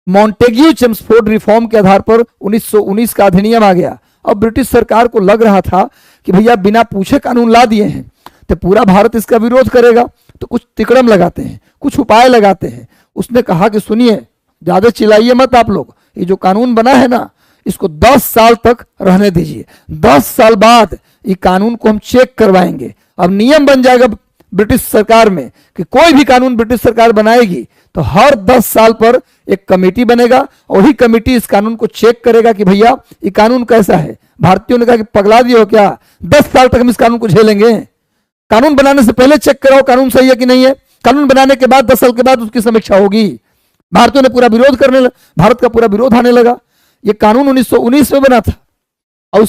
मॉन्टेग्यू चेम्सफोर्ड रिफॉर्म के आधार पर 1919 का अधिनियम आ गया। अब ब्रिटिश सरकार को लग रहा था कि भैया बिना पूछे कानून ला दिए हैं तो पूरा भारत इसका विरोध करेगा, तो कुछ तिकड़म लगाते हैं, कुछ उपाय लगाते हैं। उसने कहा कि सुनिए, ज्यादा चिल्लाइए मत आप लोग, ये जो कानून बना है ना इसको 10 साल तक रहने दीजिए, 10 साल बाद ये कानून को हम चेक करवाएंगे। अब नियम बन जाएगा ब्रिटिश सरकार में कि कोई भी कानून ब्रिटिश सरकार बनाएगी तो हर 10 साल पर एक कमेटी बनेगा और वही कमेटी इस कानून को चेक करेगा कि भैया ये कानून कैसा है। भारतीयों ने कहा कि पगला दिए हो क्या, 10 साल तक हम इस कानून को झेलेंगे। कानून बनाने से पहले चेक कराओ कानून सही है कि नहीं है, कानून बनाने के बाद 10 साल के बाद उसकी समीक्षा होगी। भारतीयों ने पूरा विरोध करने लगा, भारत का पूरा विरोध आने लगा। ये कानून 1919 में बना था और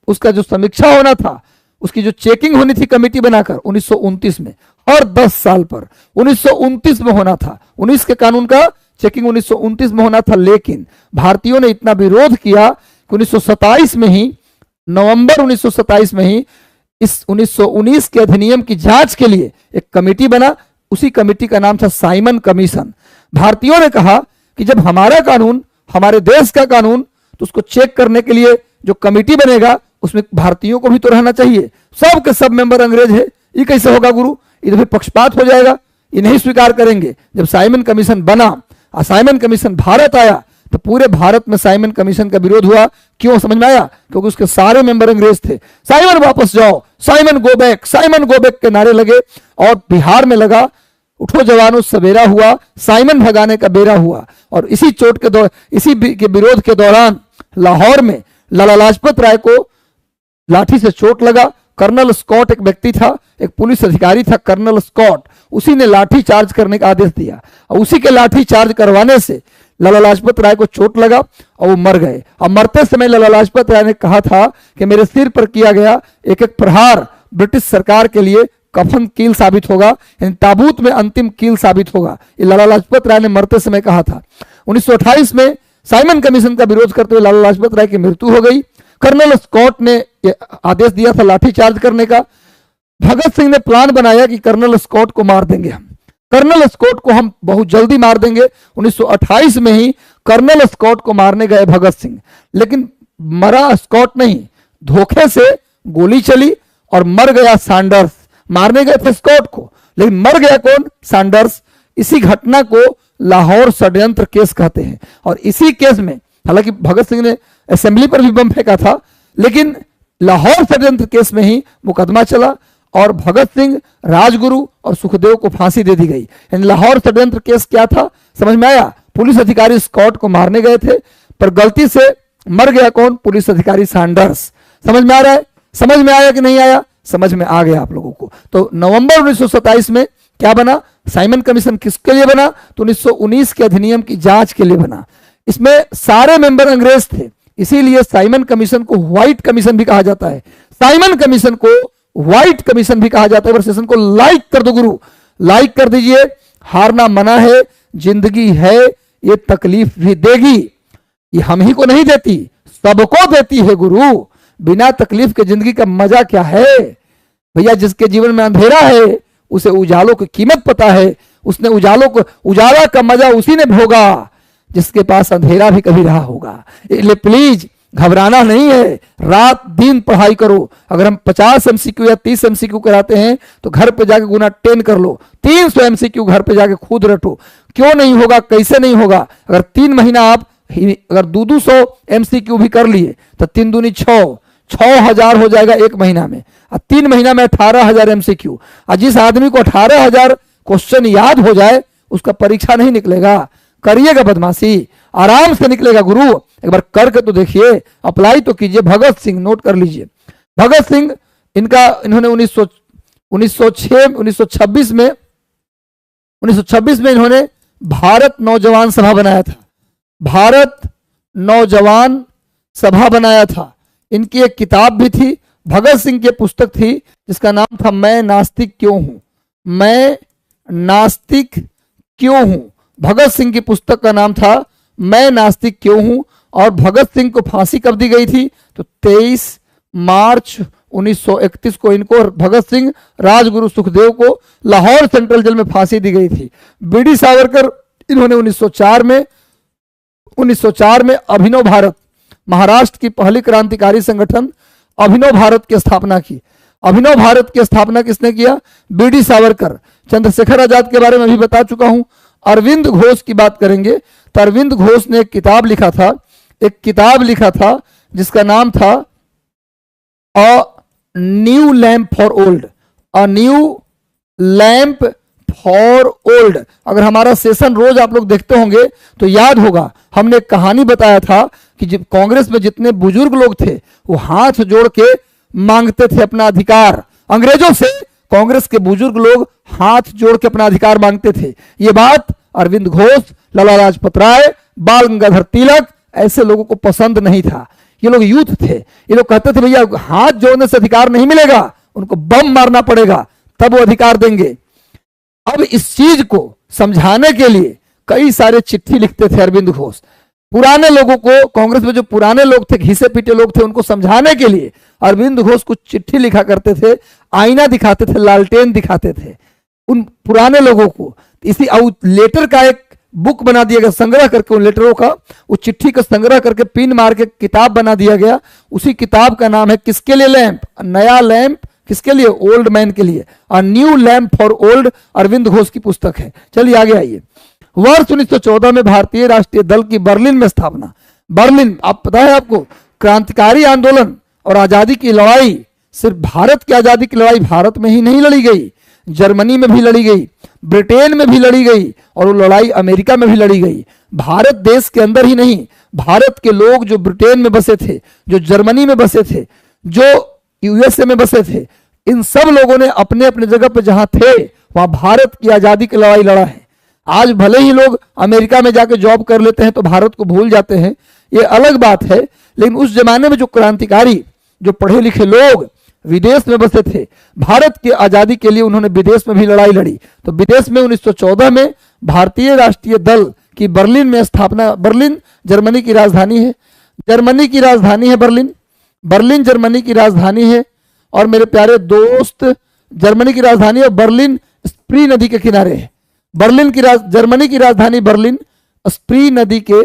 उसका जो समीक्षा होना था, उसकी जो चेकिंग होनी थी कमेटी बनाकर 1929 में, हर 10 साल पर 1929 में होना था। 19 के कानून का चेकिंग 1929 में होना था। लेकिन भारतीयों ने इतना विरोध किया 1927 में ही, नवंबर 1927 में ही इस 1919 के अधिनियम की जांच के लिए एक कमेटी बना। उसी कमेटी का नाम था साइमन कमीशन। भारतीयों ने कहा कि जब हमारा कानून, हमारे देश का कानून, तो उसको चेक करने के लिए जो कमेटी बनेगा उसमें भारतीयों को भी तो रहना चाहिए। सब के सब मेंबर अंग्रेज है, ये कैसे होगा गुरु? ये तो फिर पक्षपात हो जाएगा, ये नहीं स्वीकार करेंगे। जब साइमन कमीशन बना और साइमन कमीशन भारत आया तो पूरे भारत में साइमन कमीशन का विरोध हुआ। क्यों? समझ में आया? क्योंकि उसके सारे मेंबर अंग्रेज थे। साइमन वापस जाओ, Simon go back, Simon go back के नारे लगे। और बिहार में लगा उठो जवानों सवेरा हुआ, साइमन भगाने का बेरा हुआ। और इसी चोट के इसी के विरोध के दौरान लाहौर में लाला लाजपत राय को लाठी से चोट लगा। कर्नल स्कॉट एक व्यक्ति था, एक पुलिस अधिकारी था कर्नल स्कॉट, उसी ने लाठी चार्ज करने का आदेश दिया और उसी के लाठी चार्ज करवाने से लाला लाजपत राय को चोट लगा और वो मर गए। और मरते समय लाला लाजपत राय ने कहा था कि मेरे सिर पर किया गया एक एक प्रहार ब्रिटिश सरकार के लिए कफन कील साबित होगा, यानी ताबूत में अंतिम कील साबित होगा। ये लाला लाजपत राय ने मरते समय कहा था। 1928 में साइमन कमीशन का विरोध करते हुए लाला लाजपत राय की मृत्यु हो गई। कर्नल स्कॉट ने आदेश दिया था लाठी चार्ज करने का। भगत सिंह ने प्लान बनाया कि कर्नल स्कॉट को मार देंगे हम, कर्नल स्कॉट को हम बहुत जल्दी मार देंगे। 1928 में ही कर्नल स्कॉट को मारने गए भगत सिंह, लेकिन मरा स्कॉट नहीं, धोखे से गोली चली और मर गया सैंडर्स। मारने गए थे स्कॉट को, लेकिन मर गया कौन? सैंडर्स। इसी घटना को लाहौर षड्यंत्र केस कहते हैं। और इसी केस में, हालांकि भगत सिंह ने असेंबली पर भी बम फेंका था, लेकिन लाहौर षड्यंत्र केस में ही मुकदमा चला और भगत सिंह, राजगुरु और सुखदेव को फांसी दे दी गई। यानी लाहौर षड्यंत्र केस क्या था? समझ में आया? पुलिस अधिकारी स्कॉट को मारने गए थे, पर गलती से मर गया कौन? पुलिस अधिकारी सैंडर्स। समझ में आ रहा है? समझ में आया कि नहीं आया? समझ में आ गया आप लोगों को। तो नवंबर 1927 में क्या बना? साइमन कमीशन किसके लिए बना? तो 1919 के अधिनियम की जांच के लिए बना। इसमें सारे मेंबर अंग्रेज थे, इसीलिए साइमन कमीशन को व्हाइट कमीशन भी कहा जाता है। साइमन कमीशन को व्हाइट कमीशन भी कहा जाता है। सेशन को लाइक कर दो गुरु, लाइक कर दीजिए। हारना मना है, जिंदगी है, ये तकलीफ भी देगी, ये हम ही को नहीं देती, सबको देती है गुरु। बिना तकलीफ के जिंदगी का मजा क्या है भैया? जिसके जीवन में अंधेरा है उसे उजालों की कीमत पता है। उसने उजाला का मजा उसी ने भोगा जिसके पास अंधेरा भी कभी रहा होगा। इसलिए प्लीज घबराना नहीं है, रात दिन पढ़ाई करो। अगर हम 50 MCQ या 30 MCQ कराते हैं तो घर पे जाके गुना 10 कर लो। 300 MCQ घर पे जाके खुद रटो। क्यों नहीं होगा, कैसे नहीं होगा? अगर 3 महीना आप अगर 200 MCQ भी कर लिए तो 3 दूनी 6,000 हो जाएगा एक महीना में। और 3 महीना में 18,000 MCQ। और जिस आदमी को 18,000 क्वेश्चन याद हो जाए उसका परीक्षा नहीं निकलेगा। करिएगा बदमाशी, आराम से निकलेगा गुरु। एक बार करके तो देखिए, अप्लाई तो कीजिए। भगत सिंह, नोट कर लीजिए, भगत सिंह इन्होंने 1926 में इन्होंने भारत नौजवान सभा बनाया था। भारत नौजवान सभा बनाया था। इनकी एक किताब भी थी, भगत सिंह की पुस्तक थी जिसका नाम था मैं नास्तिक क्यों हूं। मैं नास्तिक क्यों हूं, भगत सिंह की पुस्तक का नाम था मैं नास्तिक क्यों हूं। और भगत सिंह को फांसी कब दी गई थी? तो 23 मार्च 1931 को इनको भगत सिंह, राजगुरु सुखदेव को लाहौर सेंट्रल जेल में फांसी दी गई थी। बीडी सावरकर इन्होंने 1904 में अभिनव भारत, महाराष्ट्र की पहली क्रांतिकारी संगठन अभिनव भारत की स्थापना की। अभिनव भारत की स्थापना किसने किया? बीडी सावरकर। चंद्रशेखर आजाद के बारे में भी बता चुका हूं। अरविंद घोष की बात करेंगे तो अरविंद घोष ने एक किताब लिखा था जिसका नाम था a new lamp for old. A new lamp for old. अगर हमारा सेशन रोज आप लोग देखते होंगे तो याद होगा, हमने एक कहानी बताया था कि जब कांग्रेस में जितने बुजुर्ग लोग थे वो हाथ जोड़ के मांगते थे अपना अधिकार। अंग्रेजों से कांग्रेस के बुजुर्ग लोग हाथ जोड़ के अपना अधिकार मांगते थे। ये बात अरविंद घोष, लाला लाजपत राय, बाल गंगाधर तिलक, ऐसे लोगों को पसंद नहीं था। ये लोग यूथ थे, ये लोग कहते थे भैया हाथ जोड़ने से अधिकार नहीं मिलेगा, उनको बम मारना पड़ेगा तब वो अधिकार देंगे। अब इस चीज को समझाने के लिए कई सारे चिट्ठी लिखते थे अरविंद घोष। पुराने लोगों को, कांग्रेस में जो पुराने लोग थे, घिसे पीटे लोग थे, उनको समझाने के लिए अरविंद घोष कुछ चिट्ठी लिखा करते थे, आईना दिखाते थे, लालटेन दिखाते थे उन पुराने लोगों को। इसी लेटर का एक बुक बना दिया गया, संग्रह करके उन लेटरों का, उस चिट्ठी का संग्रह करके पिन मार के किताब बना दिया गया। उसी किताब का नाम है किसके लिए लैंप, नया लैंप किसके लिए, ओल्ड मैन के लिए, और new lamp for old Aurobindo Ghosh की पुस्तक है। चलिए आगे आइए। वर्ष 1914 में भारतीय राष्ट्रीय दल की बर्लिन में स्थापना। बर्लिन, आप पता है आपको, क्रांतिकारी आंदोलन और आजादी की लड़ाई, सिर्फ भारत की आजादी की लड़ाई भारत में ही नहीं लड़ी गई, जर्मनी में भी लड़ी गई, ब्रिटेन में भी लड़ी गई, और वो लड़ाई अमेरिका में भी लड़ी गई। भारत देश के अंदर ही नहीं, भारत के लोग जो ब्रिटेन में बसे थे, जो जर्मनी में बसे थे, जो यूएसए में बसे थे, इन सब लोगों ने अपने अपने जगह पर जहां थे वहां भारत की आजादी की लड़ाई लड़ा है। आज भले ही लोग अमेरिका में जाके जॉब कर लेते हैं तो भारत को भूल जाते हैं, ये अलग बात है, लेकिन उस जमाने में जो क्रांतिकारी, जो पढ़े लिखे लोग विदेश में बसे थे, भारत की आजादी के लिए उन्होंने विदेश में भी लड़ाई लड़ी। तो विदेश में 1914 में भारतीय राष्ट्रीय दल की बर्लिन में स्थापना। बर्लिन जर्मनी की राजधानी है, जर्मनी की राजधानी है बर्लिन, बर्लिन जर्मनी की राजधानी है। और मेरे प्यारे दोस्त, जर्मनी की राजधानी है बर्लिन, स्प्री नदी के किनारे है। बर्लिन की जर्मनी की राजधानी बर्लिन स्प्री नदी के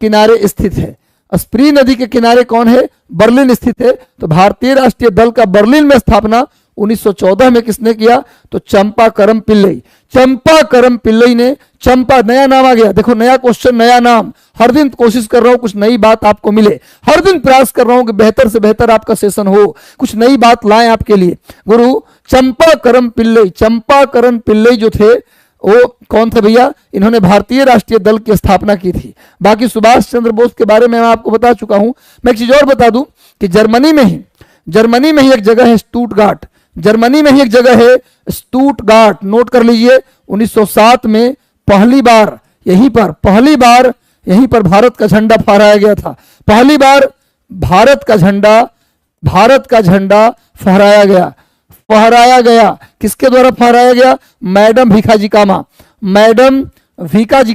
किनारे स्थित है। स्प्री नदी के किनारे कौन है, बर्लिन स्थित है। तो भारतीय राष्ट्रीय दल का बर्लिन में स्थापना 1914 में किसने किया, तो चंपाकरम पिल्लई। चंपाकरम पिल्लई ने, चंपा नया नाम आ गया, देखो नया क्वेश्चन, नया नाम। हर दिन कोशिश कर रहा हूं कुछ नई बात आपको मिले, हर दिन प्रयास कर रहा हूं कि बेहतर से बेहतर आपका सेशन हो, कुछ नई बात लाएं आपके लिए। गुरु चंपाकरम पिल्लई, चंपाकरम पिल्लई जो थे वो कौन थे भैया, इन्होंने भारतीय राष्ट्रीय दल की स्थापना की थी। बाकी सुभाष चंद्र बोस के बारे में मैं आपको बता चुका हूं। मैं एक चीज और बता दूं कि जर्मनी में ही एक जगह है स्टूटगार्ट, जर्मनी में ही एक जगह है स्टूटगार्ट, नोट कर लीजिए। 1907 में पहली बार यहीं पर भारत का झंडा फहराया गया था। पहली बार भारत का झंडा फहराया गया। किसके द्वारा फहराया गया, मैडम भीखाजी कामा, मैडम भीखाजी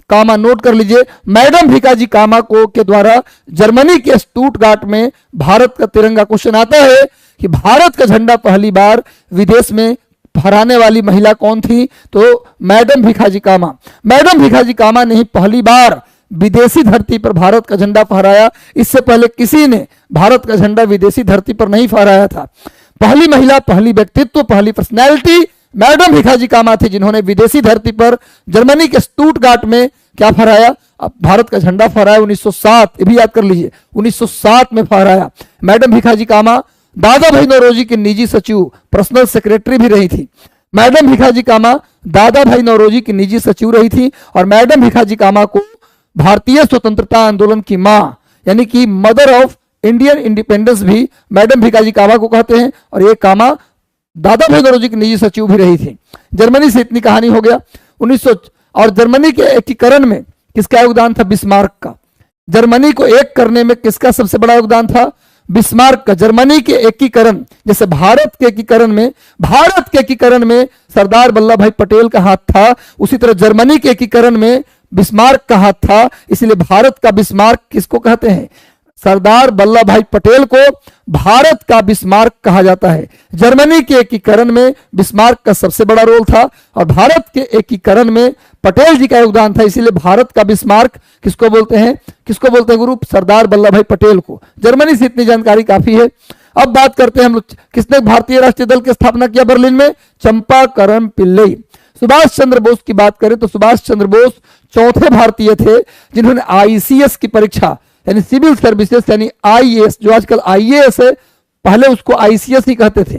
कामा, नोट कर लीजिए। मैडम भीखाजी कामा को के द्वारा जर्मनी के स्टूटगार्ट में भारत का तिरंगा। क्वेश्चन आता है कि भारत का झंडा पहली बार विदेश में फहराने वाली महिला कौन थी, तो मैडम भीखाजी कामा। मैडम भीखाजी कामा ने ही पहली बार विदेशी धरती पर भारत का झंडा फहराया। इससे पहले किसी ने भारत का झंडा विदेशी धरती पर नहीं फहराया था। पहली महिला, पहली व्यक्तित्व, पहली पर्सनैलिटी मैडम भीखाजी कामा थी, जिन्होंने विदेशी धरती पर जर्मनी के स्टूटगार्ट में क्या फहराया, भारत का झंडा फहराया। 1907, ये भी याद कर लीजिए, 1907 में फहराया। मैडम भीखाजी कामा दादा भाई नौरोजी की निजी सचिव, पर्सनल सेक्रेटरी भी रही थी। मैडम भीखाजी कामा दादा भाई नौरोजी की निजी सचिव रही थी। और मैडम भीखाजी कामा को भारतीय स्वतंत्रता आंदोलन की मां, यानी कि मदर ऑफ इंडियन इंडिपेंडेंस भी मैडम भीखाजी कामा को कहते हैं। और ये कामा दादा भाई नौरोजी की निजी सचिव भी रही थी। जर्मनी से इतनी कहानी हो गया। 1900 और जर्मनी के एकीकरण में किसका योगदान था, बिस्मार्क का। जर्मनी को एक करने में किसका सबसे बड़ा योगदान था, बिस्मार्क का। जर्मनी के एकीकरण, जैसे भारत के एकीकरण में सरदार वल्लभ भाई पटेल का हाथ था, उसी तरह जर्मनी के एकीकरण में बिस्मार्क का हाथ था। इसलिए भारत का बिस्मार्क किसको कहते हैं, सरदार वल्लभ भाई पटेल को भारत का बिस्मार्क कहा जाता है। जर्मनी के एकीकरण में बिस्मार्क का सबसे बड़ा रोल था और भारत के एकीकरण में पटेल जी का योगदान था। इसीलिए भारत का बिस्मार्क किसको बोलते हैं, गुरु, सरदार वल्लभ भाई पटेल को। जर्मनी से इतनी जानकारी काफी है। अब बात करते हैं हम लोग, किसने भारतीय राष्ट्रीय दल की स्थापना किया बर्लिन में, चंपाकरम पिल्लई। सुभाष चंद्र बोस की बात करें तो सुभाष चंद्र बोस चौथे भारतीय थे जिन्होंने आईसीएस की परीक्षा, यानी सिविल सर्विसेज, यानी आईएएस, जो आजकल आईएएस है, पहले उसको आईसीएस ही कहते थे।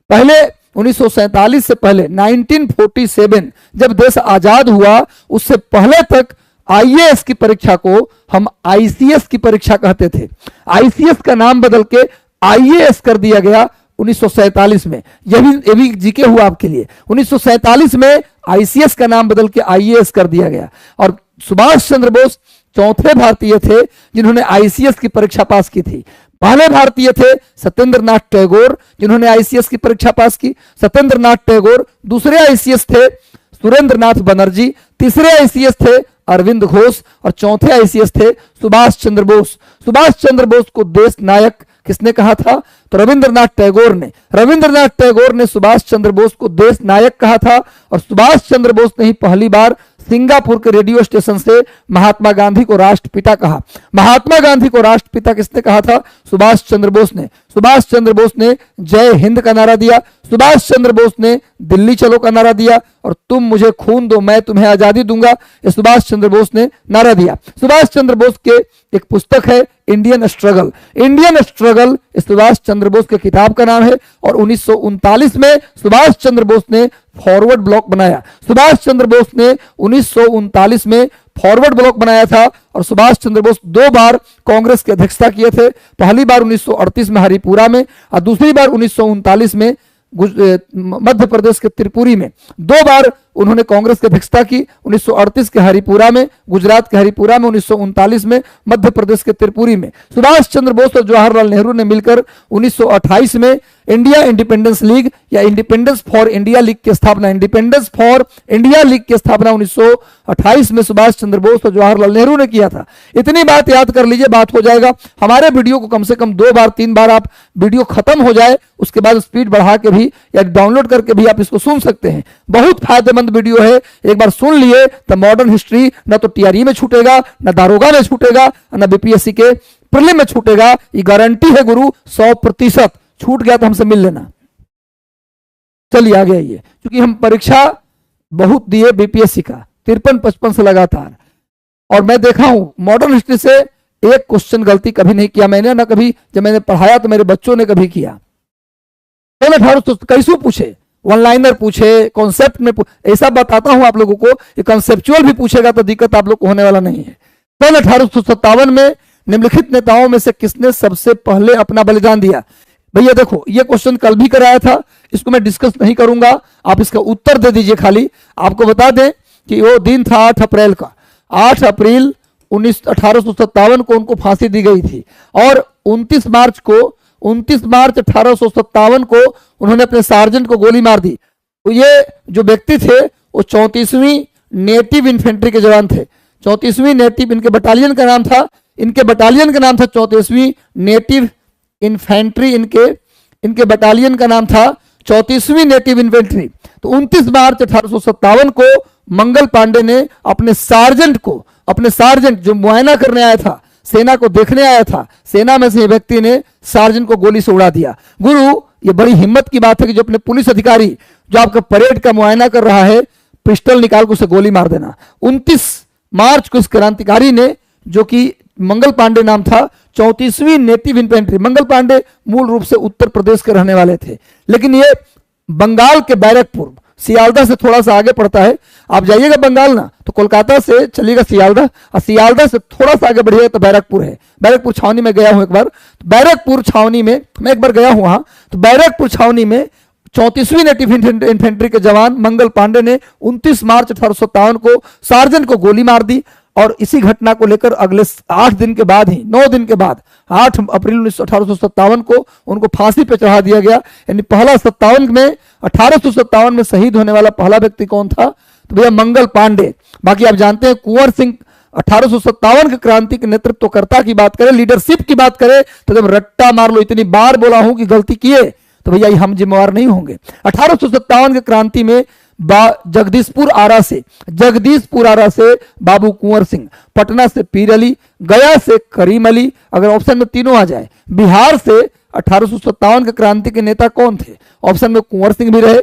पहले 1947 से पहले 1947 जब देश आजाद हुआ, उससे पहले तक आईएएस की परीक्षा को हम आईसीएस की परीक्षा कहते थे। आईसीएस का नाम बदल के आईएएस कर दिया गया 1947 में। ये भी जीके हुआ आपके लिए। 1947 में आईसीएस का नाम बदल के आईएएस कर दिया गया। और सुभाष चंद्र बोस चौथे भारतीय थे जिन्होंने आईसीएस की परीक्षा पास की थी। पहले भारतीय थे सत्येंद्र नाथ टैगोर, जिन्होंने आईसीएस की परीक्षा पास की, सत्येंद्र नाथ टैगोर। दूसरे आईसीएस थे सुरेंद्र नाथ बनर्जी। तीसरे आईसीएस थे अरविंद घोष और चौथे आईसीएस थे सुभाष चंद्र बोस। सुभाष चंद्र बोस को देश नायक किसने कहा था? तो रविंद्रनाथ टैगोर ने सुभाष चंद्र बोस को देश नायक कहा था। और सुभाष चंद्र बोस ने ही पहली बार सिंगापुर के रेडियो स्टेशन से महात्मा गांधी को राष्ट्रपिता कहा। महात्मा गांधी को राष्ट्रपिता किसने कहा था? सुभाष चंद्र बोस ने। सुभाष चंद्र बोस ने जय हिंद का नारा दिया। सुभाष चंद्र बोस ने दिल्ली चलो का नारा दिया। और तुम मुझे खून दो मैं तुम्हें आजादी दूंगा, ये सुभाष चंद्र बोस ने नारा दिया। सुभाष चंद्र बोस के एक पुस्तक है इंडियन स्ट्रगल सुभाष चंद्र बोस के किताब का नाम है। और 1939 में सुभाष चंद्र बोस ने फॉरवर्ड ब्लॉक बनाया। सुभाष चंद्र बोस ने 1939 में फॉरवर्ड ब्लॉक बनाया था। और सुभाष चंद्र बोस 2 बार कांग्रेस की अध्यक्षता किए थे। पहली बार 1938 में हरिपुरा में और दूसरी बार 1939 में मध्य प्रदेश के त्रिपुरी में। 2 बार उन्होंने कांग्रेस की अध्यक्षता की, 1938 के हरिपुरा में, गुजरात के हरिपुरा में, 1939 में मध्य प्रदेश के त्रिपुरी में। सुभाष चंद्र बोस और जवाहरलाल नेहरू ने मिलकर 1928 में इंडिया इंडिपेंडेंस लीग या इंडिपेंडेंस फॉर इंडिया लीग की स्थापना 1928 में सुभाष चंद्र बोस और जवाहरलाल नेहरू ने किया था। इतनी बात याद कर लीजिए, बात हो जाएगा। हमारे वीडियो को कम से कम 2 बार 3 बार आप वीडियो खत्म हो जाए उसके बाद स्पीड बढ़ा के भी या डाउनलोड करके भी आप इसको सुन सकते हैं। बहुत फायदेमंद वीडियो है, एक बार सुन लिए तो मॉडर्न हिस्ट्री ना तो टीआरई में छूटेगा, ना दारोगा में छूटेगा, ना बीपीएससी के प्रीलिम में छूटेगा। ये गारंटी है गुरु, 100%। छूट गया तो हमसे मिल लेना। चलिए आगे आइए, क्योंकि हम परीक्षा बहुत दिए बीपीएससी का 53-55 से लगातार, और मैं देखा हूं मॉडर्न हिस्ट्री से एक क्वेश्चन गलती कभी नहीं किया मैंने, ना कभी जब मैंने पढ़ाया तो मेरे बच्चों ने कभी किया। पहले 1800 कैसे पूछे, वन लाइनर पूछे, कॉन्सेप्ट में ऐसा बताता हूं आप लोगों को, ये कॉन्सेप्चुअल भी पूछेगा तो दिक्कत आप लोग को होने वाला नहीं है। सन 1857 में निम्नलिखित नेताओं में से किसने सबसे पहले अपना बलिदान दिया? भैया देखो, ये क्वेश्चन कल भी कराया था, इसको मैं डिस्कस नहीं करूंगा, आप इसका उत्तर दे दीजिए। खाली आपको बता दें कि वो दिन था 8 अप्रैल का। 8 अप्रैल 1857 को उनको फांसी दी गई थी। और 29 मार्च 1857 को उन्होंने अपने सार्जेंट को गोली मार दी। तो ये जो व्यक्ति थे वो 34वीं नेटिव इन्फेंट्री के जवान थे। 34वीं नेटिव, इनके बटालियन का नाम था 34वीं नेटिव इन्फेंट्री। इनके बटालियन का नाम था 34वीं नेटिव इन्फेंट्री। तो 29 मार्च 1857 को मंगल पांडे ने अपने सार्जेंट जो मुआयना करने आया था, सेना को देखने आया था, सेना में से व्यक्ति ने सार्जेंट को गोली से उड़ा दिया। गुरु, ये बड़ी हिम्मत की बात है कि जो अपने पुलिस अधिकारी जो आपका परेड का मुआयना कर रहा है, पिस्टल निकाल कर उसे गोली मार देना। 29 मार्च को इस क्रांतिकारी ने, जो कि मंगल पांडे नाम था, 34वीं नेटिव इन्फेंट्री, मंगल पांडे मूल रूप से उत्तर प्रदेश के रहने वाले थे, लेकिन ये बंगाल के बैरकपुर, सियालदह से थोड़ा सा आगे पड़ता है। आप जाइएगा बंगाल ना तो कोलकाता से चलिएगा सियालदह, और सियालदह से थोड़ा सा आगे बढ़िएगा तो बैरकपुर है। बैरकपुर छावनी में गया हूं एक बार, तो बैरकपुर छावनी में मैं एक बार गया हूं वहां। तो बैरकपुर छावनी में 34वीं नेटिव इन्फेंट्री के जवान मंगल पांडे ने 29 मार्च 1857 को सार्जेंट को गोली मार दी। और इसी घटना को लेकर अगले 9 दिन के बाद 8 अप्रैल 1857 को उनको फांसी पर चढ़ा दिया गया। यानी 1857 में शहीद होने वाला पहला व्यक्ति कौन था? तो भैया मंगल पांडे। बाकी आप जानते हैं कुंवर सिंह 1857 के क्रांति के नेतृत्वकर्ता की बात करें, लीडरशिप की बात करें तो जब रट्टा मार लो, इतनी बार बोला हूं कि गलती किए तो भैया हम जिम्मेवार नहीं होंगे। 1857 के क्रांति में जगदीशपुर आरा से बाबू कुंवर सिंह, पटना से पीर अली, गया से करीम अली, अगर ऑप्शन में तीनों आ जाए, बिहार से 1857 के क्रांति के नेता कौन थे? ऑप्शन में कुंवर सिंह भी रहे,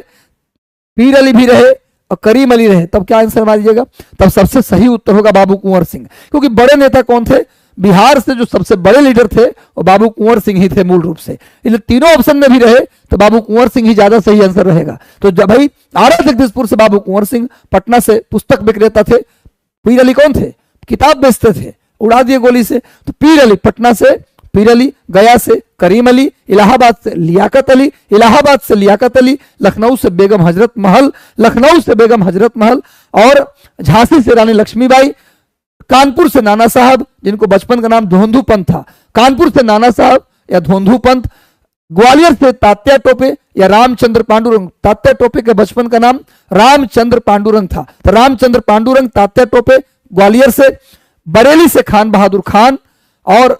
पीर अली भी रहे और करीम अली रहे, तब क्या आंसर मारिएगा? तब सबसे सही उत्तर होगा बाबू कुंवर सिंह। क्योंकि बड़े नेता कौन थे? बिहार से जो सबसे बड़े लीडर थे वो बाबू कुंवर सिंह ही थे मूल रूप से। इसलिए तीनों ऑप्शन में भी रहे तो बाबू कुंवर सिंह ही ज्यादा सही आंसर रहेगा। तो जब भाई आरा जगदीशपुर से बाबू कुंवर सिंह, पटना से पुस्तक विक्रेता थे, पीर अली कौन थे? किताब बेचते थे, उड़ा दिए गोली से। तो पीर अली, पटना से पीर अली, गया से करीम अली, इलाहाबाद से लियाकत अली, लखनऊ से बेगम हजरत महल, और झांसी से रानी लक्ष्मीबाई, कानपुर से नाना साहब, जिनको बचपन का नाम धोंधू पंत था, कानपुर से नाना साहब या धोंधू पंत, ग्वालियर से तात्या टोपे या रामचंद्र पांडुरंग। तात्या टोपे के बचपन का नाम रामचंद्र पांडुरंग था, तो रामचंद्र पांडुरंग, तात्या टोपे, ग्वालियर से, बरेली से खान बहादुर खान, और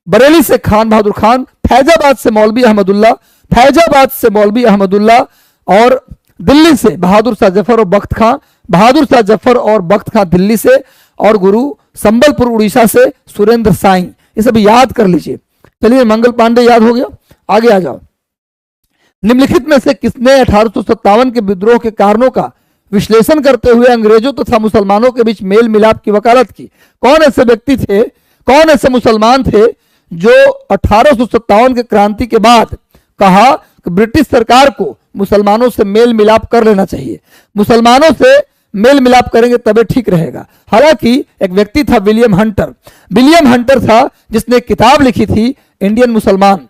बरेली से खान बहादुर खान, फैजाबाद से मौलवी अहमदुल्ला, फैजाबाद से मौलवी अहमदुल्ला, और दिल्ली से बहादुर शाह जफर और बख्त खां, बहादुर शाह जफर और बख्त खां दिल्ली से, और गुरु संबलपुर उड़ीसा से सुरेंद्र साई। ये सब याद कर लीजिए। चलिए, मंगल पांडे याद हो गया, आगे आ जाओ। निम्नलिखित में से किसने 1857 के विद्रोह के कारणों का विश्लेषण करते हुए अंग्रेजों तथा मुसलमानों के बीच मेल मिलाप की वकालत की? कौन ऐसे व्यक्ति थे, कौन ऐसे मुसलमान थे जो 1857 के क्रांति के बाद कहा कि ब्रिटिश सरकार को मुसलमानों से मेल मिलाप कर लेना चाहिए, मुसलमानों से मेल मिलाप करेंगे तबे ठीक रहेगा। हालांकि एक व्यक्ति था विलियम हंटर, विलियम हंटर था जिसने एक किताब लिखी थी इंडियन मुसलमान।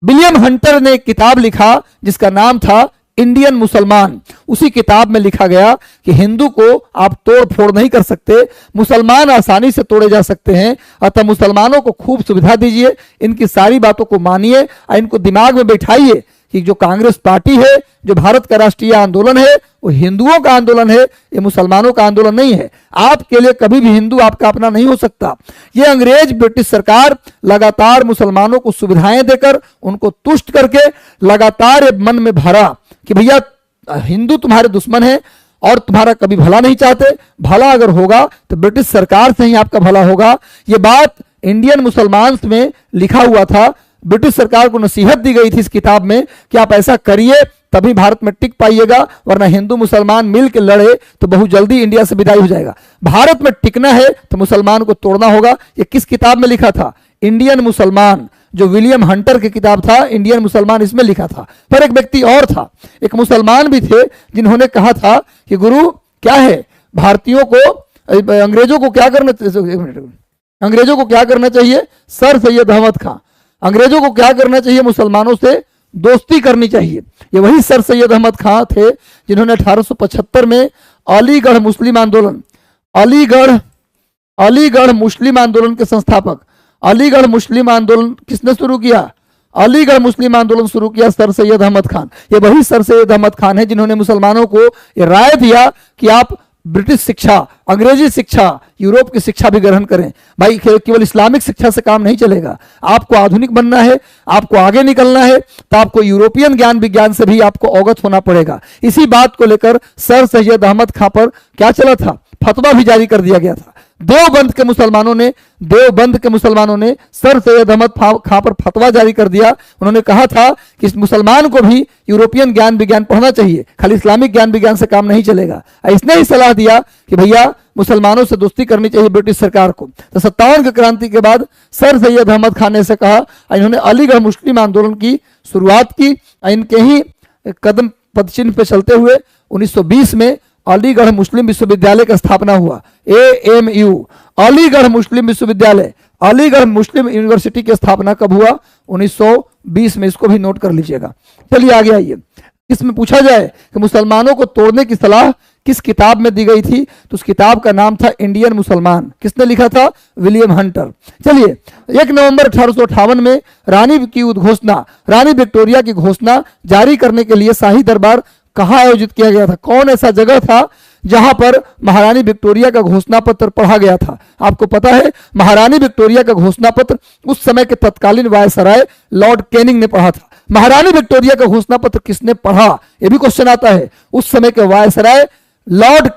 विलियम हंटर ने एक किताब लिखा जिसका नाम था इंडियन मुसलमान। उसी किताब में लिखा गया कि हिंदू को आप तोड़ फोड़ नहीं कर सकते, मुसलमान आसानी से तोड़े जा सकते हैं, अतः मुसलमानों को खूब सुविधा दीजिए, इनकी सारी बातों को मानिए और इनको दिमाग में बैठाइए कि जो कांग्रेस पार्टी है, जो भारत का राष्ट्रीय आंदोलन है, वो हिंदुओं का आंदोलन है, ये मुसलमानों का आंदोलन नहीं है। आपके लिए कभी भी हिंदू आपका अपना नहीं हो सकता। ये अंग्रेज ब्रिटिश सरकार लगातार मुसलमानों को सुविधाएं देकर, उनको तुष्ट करके लगातार मन में भरा कि भैया हिंदू तुम्हारे दुश्मन है और तुम्हारा कभी भला नहीं चाहते, भला अगर होगा तो ब्रिटिश सरकार से ही आपका भला होगा। ये बात इंडियन मुसलमान में लिखा हुआ था। ब्रिटिश सरकार को नसीहत दी गई थी इस किताब में कि आप ऐसा करिए तभी भारत में टिक पाइएगा, वरना हिंदू मुसलमान मिलकर लड़े तो बहुत जल्दी इंडिया से विदाई हो जाएगा। भारत में टिकना है तो मुसलमान को तोड़ना होगा। ये किस किताब में लिखा था? इंडियन मुसलमान, जो विलियम हंटर की किताब था इंडियन मुसलमान, इसमें लिखा था। पर एक व्यक्ति और था, एक मुसलमान भी थे जिन्होंने कहा था कि गुरु क्या है, भारतीयों को, अंग्रेजों को क्या करना, अंग्रेजों को क्या करना चाहिए? सर सैयद अहमद खां, अंग्रेजों को क्या करना चाहिए? मुसलमानों से दोस्ती करनी चाहिए। ये वही सर सैयद अहमद खां थे जिन्होंने 1875 में अलीगढ़ मुस्लिम आंदोलन, अलीगढ़ मुस्लिम आंदोलन के संस्थापक, अलीगढ़ मुस्लिम आंदोलन किसने शुरू किया? अलीगढ़ मुस्लिम आंदोलन शुरू किया सर सैयद अहमद खान। ये वही सर सैयद अहमद खान है जिन्होंने मुसलमानों को ये राय दिया कि आप ब्रिटिश शिक्षा, अंग्रेजी शिक्षा, यूरोप की शिक्षा भी ग्रहण करें। भाई केवल इस्लामिक शिक्षा से काम नहीं चलेगा, आपको आधुनिक बनना है, आपको आगे निकलना है तो आपको यूरोपियन ज्ञान विज्ञान से भी आपको अवगत होना पड़ेगा। इसी बात को लेकर सर सैयद अहमद खां पर क्या चला था? फतवा भी जारी कर दिया गया था। देवबंद के मुसलमानों ने सर सैयद अहमद खां पर फतवा जारी कर दिया। उन्होंने कहा था कि इस मुसलमान को भी यूरोपियन ज्ञान विज्ञान पढ़ना चाहिए, खाली इस्लामिक ज्ञान विज्ञान से काम नहीं चलेगा। इसने ही सलाह दिया कि भैया मुसलमानों से दोस्ती करनी चाहिए ब्रिटिश सरकार को। तो 57 की क्रांति के बाद सर सैयद अहमद खान ने ऐसे कहा, इन्होंने अलीगढ़ मुस्लिम आंदोलन की शुरुआत की। इनके ही कदम पदचिन्ह पे चलते हुए 1920 में अलीगढ़ मुस्लिम विश्वविद्यालय का स्थापना हुआ, AMU, अलीगढ़ मुस्लिम विश्वविद्यालय, अलीगढ़ मुस्लिम यूनिवर्सिटी की स्थापना कब हुआ? 1920 में। इसको भी नोट कर लीजिएगा। चलिए आगे आइए। इसमें पूछा जाए कि मुसलमानों को तोड़ने की सलाह किस किताब में दी गई थी, तो उस किताब का नाम था इंडियन मुसलमान। किसने लिखा था? William Hunter. चलिए, 1 नवंबर 1858 में रानी की उद्घोषणा, रानी विक्टोरिया की घोषणा जारी करने के लिए शाही दरबार कहाँ आयोजित किया गया था? कौन ऐसा जगह था जहां पर महारानी विक्टोरिया का घोषणा पत्र पढ़ा गया था? आपको पता है महारानी विक्टोरिया का घोषणा पत्र उस समय के तत्कालीन वायसराय लॉर्ड कैनिंग ने पढ़ा था। महारानी विक्टोरिया का घोषणा पत्र किसने पढ़ा, यह भी क्वेश्चन आता है। उस समय के वायसराय लॉर्ड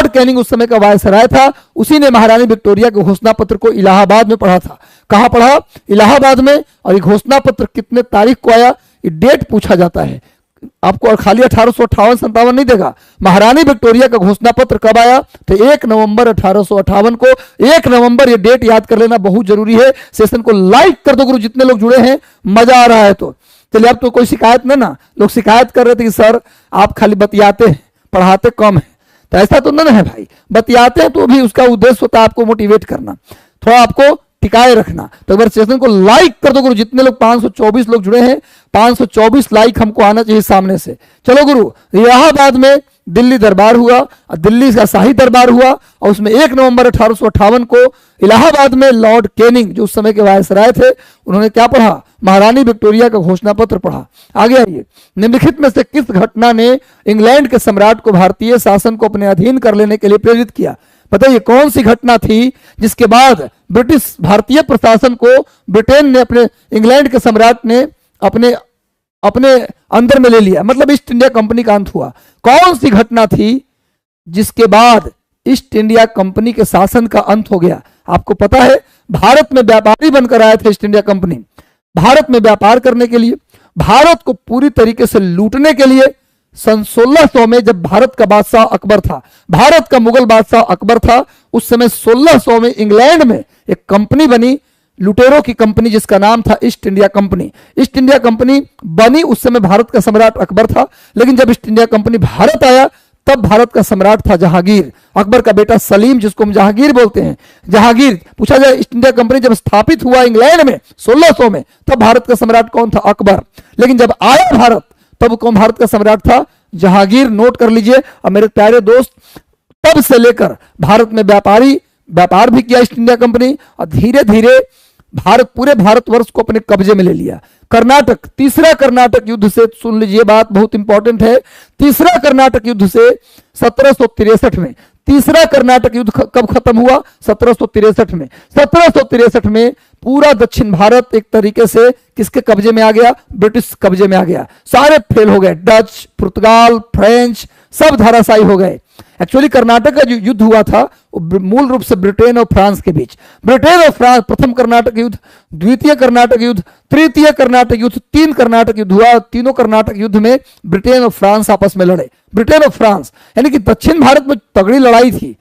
कैनिंग उस समय का वायसराय था। उसी ने महारानी विक्टोरिया के घोषणा पत्र को इलाहाबाद में पढ़ा था। कहां पढ़ा? इलाहाबाद में। और ये घोषणा पत्र कितने तारीख को आया, ये डेट पूछा जाता है आपको, और खाली 1858-57 नहीं देगा। महारानी विक्टोरिया का घोषणा पत्र कब आया? तो 1 नवंबर 1858 को। 1 नवंबर, ये डेट याद कर लेना बहुत जरूरी है। सेशन को लाइक कर दो गुरु, जितने लोग जुड़े हैं, मजा आ रहा है तो। चलिए, अब तो कोई शिकायत ना, लोग शिकायत कर रहे थे कि सर आप खाली बतियाते हैं, पढ़ाते कम है। तो ऐसा तो ना है भाई, बतियाते हैं तो भी उसका उद्देश्य होता है आपको मोटिवेट करना, थोड़ा आपको टिकाए रखना। तो अगर सेशन को लाइक कर दो गुरु, जितने लोग 524 लोग जुड़े हैं, 524 लाइक हमको आना चाहिए सामने से। चलो गुरु, इलाहाबाद में दिल्ली दरबार हुआ, दिल्ली का शाही दरबार हुआ, और उसमें 1 नवंबर 1858 को इलाहाबाद में लॉर्ड कैनिंग, जो उस समय के वायसराय थे, उन्होंने क्या पढ़ा? महारानी विक्टोरिया का घोषणा पत्र पढ़ा। आगे आइए। निम्नलिखित में से किस घटना ने इंग्लैंड के सम्राट को भारतीय शासन को अपने अधीन कर लेने के लिए प्रेरित किया? बताइए कौन सी घटना थी जिसके बाद ब्रिटिश भारतीय प्रशासन को ब्रिटेन ने अपने इंग्लैंड के सम्राट ने अपने अपने अंदर में ले लिया, मतलब ईस्ट इंडिया कंपनी का अंत हुआ। कौन सी घटना थी जिसके बाद ईस्ट इंडिया कंपनी के शासन का अंत हो गया? आपको पता है, भारत में व्यापारी बनकर आया था ईस्ट इंडिया कंपनी, भारत में व्यापार करने के लिए, भारत को पूरी तरीके से लूटने के लिए। सन 1600 में जब भारत का बादशाह अकबर था, भारत का मुगल बादशाह अकबर था, उस समय 1600 में इंग्लैंड में एक कंपनी बनी, लुटेरों की कंपनी, जिसका नाम था east India company. East India company बनी उस समय भारत का सम्राट अकबर था, लेकिन जब ईस्ट इंडिया कंपनी भारत आया तब भारत का सम्राट था जहांगीर, अकबर का बेटा सलीम, जिसको हम जहांगीर बोलते हैं। जहांगीर, पूछा जाए ईस्ट इंडिया कंपनी जब स्थापित हुआ इंग्लैंड में 1600 में, तब भारत का सम्राट कौन था? अकबर। लेकिन जब आया भारत तब कौन भारत का सम्राट था? जहांगीर। नोट कर लीजिए। और मेरे प्यारे दोस्त, तब से लेकर भारत में व्यापार भी किया ईस्ट इंडिया कंपनी, और धीरे धीरे पूरे भारतवर्ष को अपने कब्जे में ले लिया। कर्नाटक, तीसरा कर्नाटक युद्ध से, सुन लीजिए बात बहुत इंपॉर्टेंट है, तीसरा कर्नाटक युद्ध से 1763 में, तीसरा कर्नाटक युद्ध कब खत्म हुआ? 1763 में। 1763 में पूरा दक्षिण भारत एक तरीके से किसके कब्जे में आ गया? ब्रिटिश कब्जे में आ गया। सारे फेल हो गए, डच, पुर्तगाल, फ्रेंच सब धराशायी हो गए। एक्चुअली कर्नाटक का जो युद्ध हुआ था वो मूल रूप से ब्रिटेन और फ्रांस के बीच, ब्रिटेन और फ्रांस, प्रथम कर्नाटक युद्ध, द्वितीय कर्नाटक युद्ध, तृतीय कर्नाटक युद्ध, 3 कर्नाटक युद्ध हुआ। तीनों कर्नाटक युद्ध में ब्रिटेन और फ्रांस आपस में लड़े, ब्रिटेन और फ्रांस, यानी कि दक्षिण भारत में तगड़ी लड़ाई थी।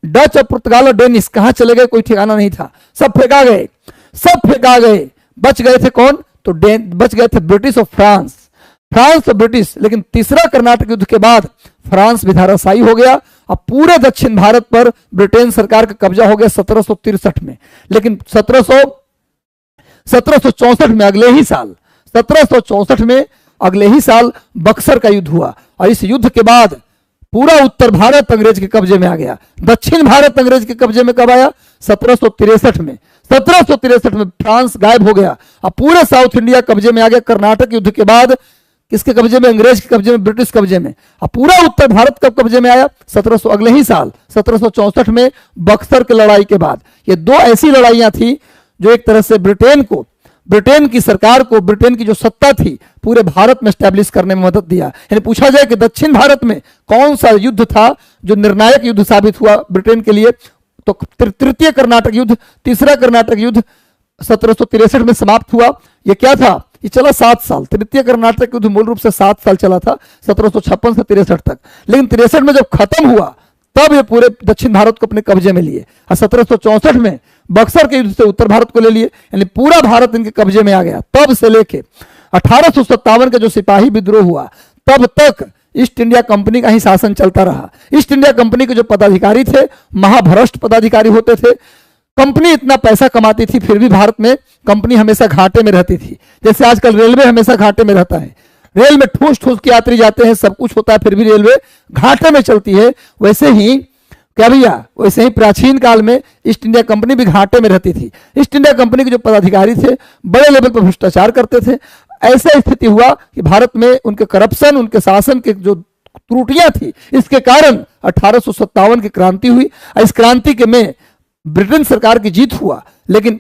डच और पुर्तगाल और डेनिस कहां चले गए कोई ठिकाना नहीं था, सब फेंका गए, सब फेंका गए। बच गए थे कौन? तो बच गए थे ब्रिटिश और फ्रांस, फ्रांस और ब्रिटिश। लेकिन तीसरा कर्नाटक युद्ध के बाद फ्रांस भी धराशायी हो गया। अब पूरे दक्षिण भारत पर ब्रिटेन सरकार का कब्जा हो गया 1763 में। लेकिन 1764 में, अगले ही साल 1764 में, अगले ही साल बक्सर का युद्ध हुआ, और इस युद्ध के बाद पूरा उत्तर भारत अंग्रेज के कब्जे में आ गया। दक्षिण भारत अंग्रेज के कब्जे में कब आया? 1763 में। 1763 में फ्रांस गायब हो गया, अब पूरे साउथ इंडिया कब्जे में आ गया। कर्नाटक युद्ध के बाद किसके कब्जे में? अंग्रेज के कब्जे में, ब्रिटिश कब्जे में। अब पूरा उत्तर भारत कब कब्जे में आया? 1700, अगले ही साल 1764 में, बक्सर की लड़ाई के बाद। ये दो ऐसी लड़ाइयां थी जो एक तरह से ब्रिटेन की सरकार को, ब्रिटेन की जो सत्ता थी पूरे भारत में स्टैब्लिश करने में मदद दिया। यानी पूछा जाए कि दक्षिण भारत में कौन सा युद्ध था जो निर्णायक युद्ध साबित हुआ ब्रिटेन के लिए, तो तृतीय कर्नाटक युद्ध, तीसरा कर्नाटक युद्ध 1763 में समाप्त हुआ। ये क्या था? ये चला 7 साल। तृतीय कर्नाटक युद्ध मूल रूप से 7 साल चला था, 1756 से 63 तक। लेकिन 63 में जब खत्म हुआ तब ये पूरे दक्षिण भारत को अपने कब्जे में लिए, और 1764 में बक्सर के युद्ध से उत्तर भारत को ले लिए, यानी पूरा भारत इनके कब्जे में आ गया। तब से लेके 1857 का जो सिपाही विद्रोह हुआ तब तक ईस्ट इंडिया कंपनी का ही शासन चलता रहा। ईस्ट इंडिया कंपनी के जो पदाधिकारी थे महाभ्रष्ट पदाधिकारी होते थे। कंपनी इतना पैसा कमाती थी फिर भी भारत में कंपनी हमेशा घाटे में रहती थी। जैसे आजकल रेलवे हमेशा घाटे में रहता है, रेल में ठूस ठूस के यात्री जाते हैं, सब कुछ होता है, फिर भी रेलवे घाटे में चलती है। वैसे ही क्या भैया, वैसे ही प्राचीन काल में ईस्ट इंडिया कंपनी भी घाटे में रहती थी। ईस्ट इंडिया कंपनी के जो पदाधिकारी थे बड़े लेवल पर भ्रष्टाचार करते थे। ऐसा स्थिति हुआ कि भारत में उनके करप्शन, उनके शासन के जो त्रुटियां थी, इसके कारण 1857 की क्रांति हुई। इस क्रांति के में ब्रिटेन सरकार की जीत हुआ। लेकिन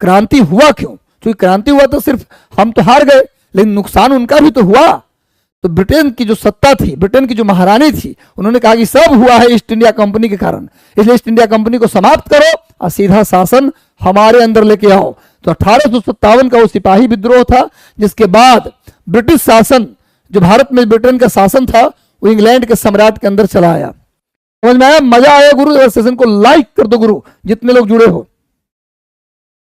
क्रांति हुआ क्यों? क्योंकि क्रांति हुआ तो सिर्फ हम तो हार गए, लेकिन नुकसान उनका भी तो हुआ। तो ब्रिटेन की जो सत्ता थी, ब्रिटेन की जो महारानी थी, उन्होंने कहा कि सब हुआ है ईस्ट इंडिया कंपनी के कारण, इसलिए ईस्ट इंडिया कंपनी को समाप्त करो और सीधा शासन हमारे अंदर लेके आओ। तो 1857 का वो सिपाही विद्रोह था, जिसके बाद ब्रिटिश शासन, जो भारत में ब्रिटेन का शासन था, वो इंग्लैंड के सम्राट के अंदर चला आया। समझ में आया? मजा आया गुरु? सेशन को लाइक कर दो गुरु, जितने लोग जुड़े हो।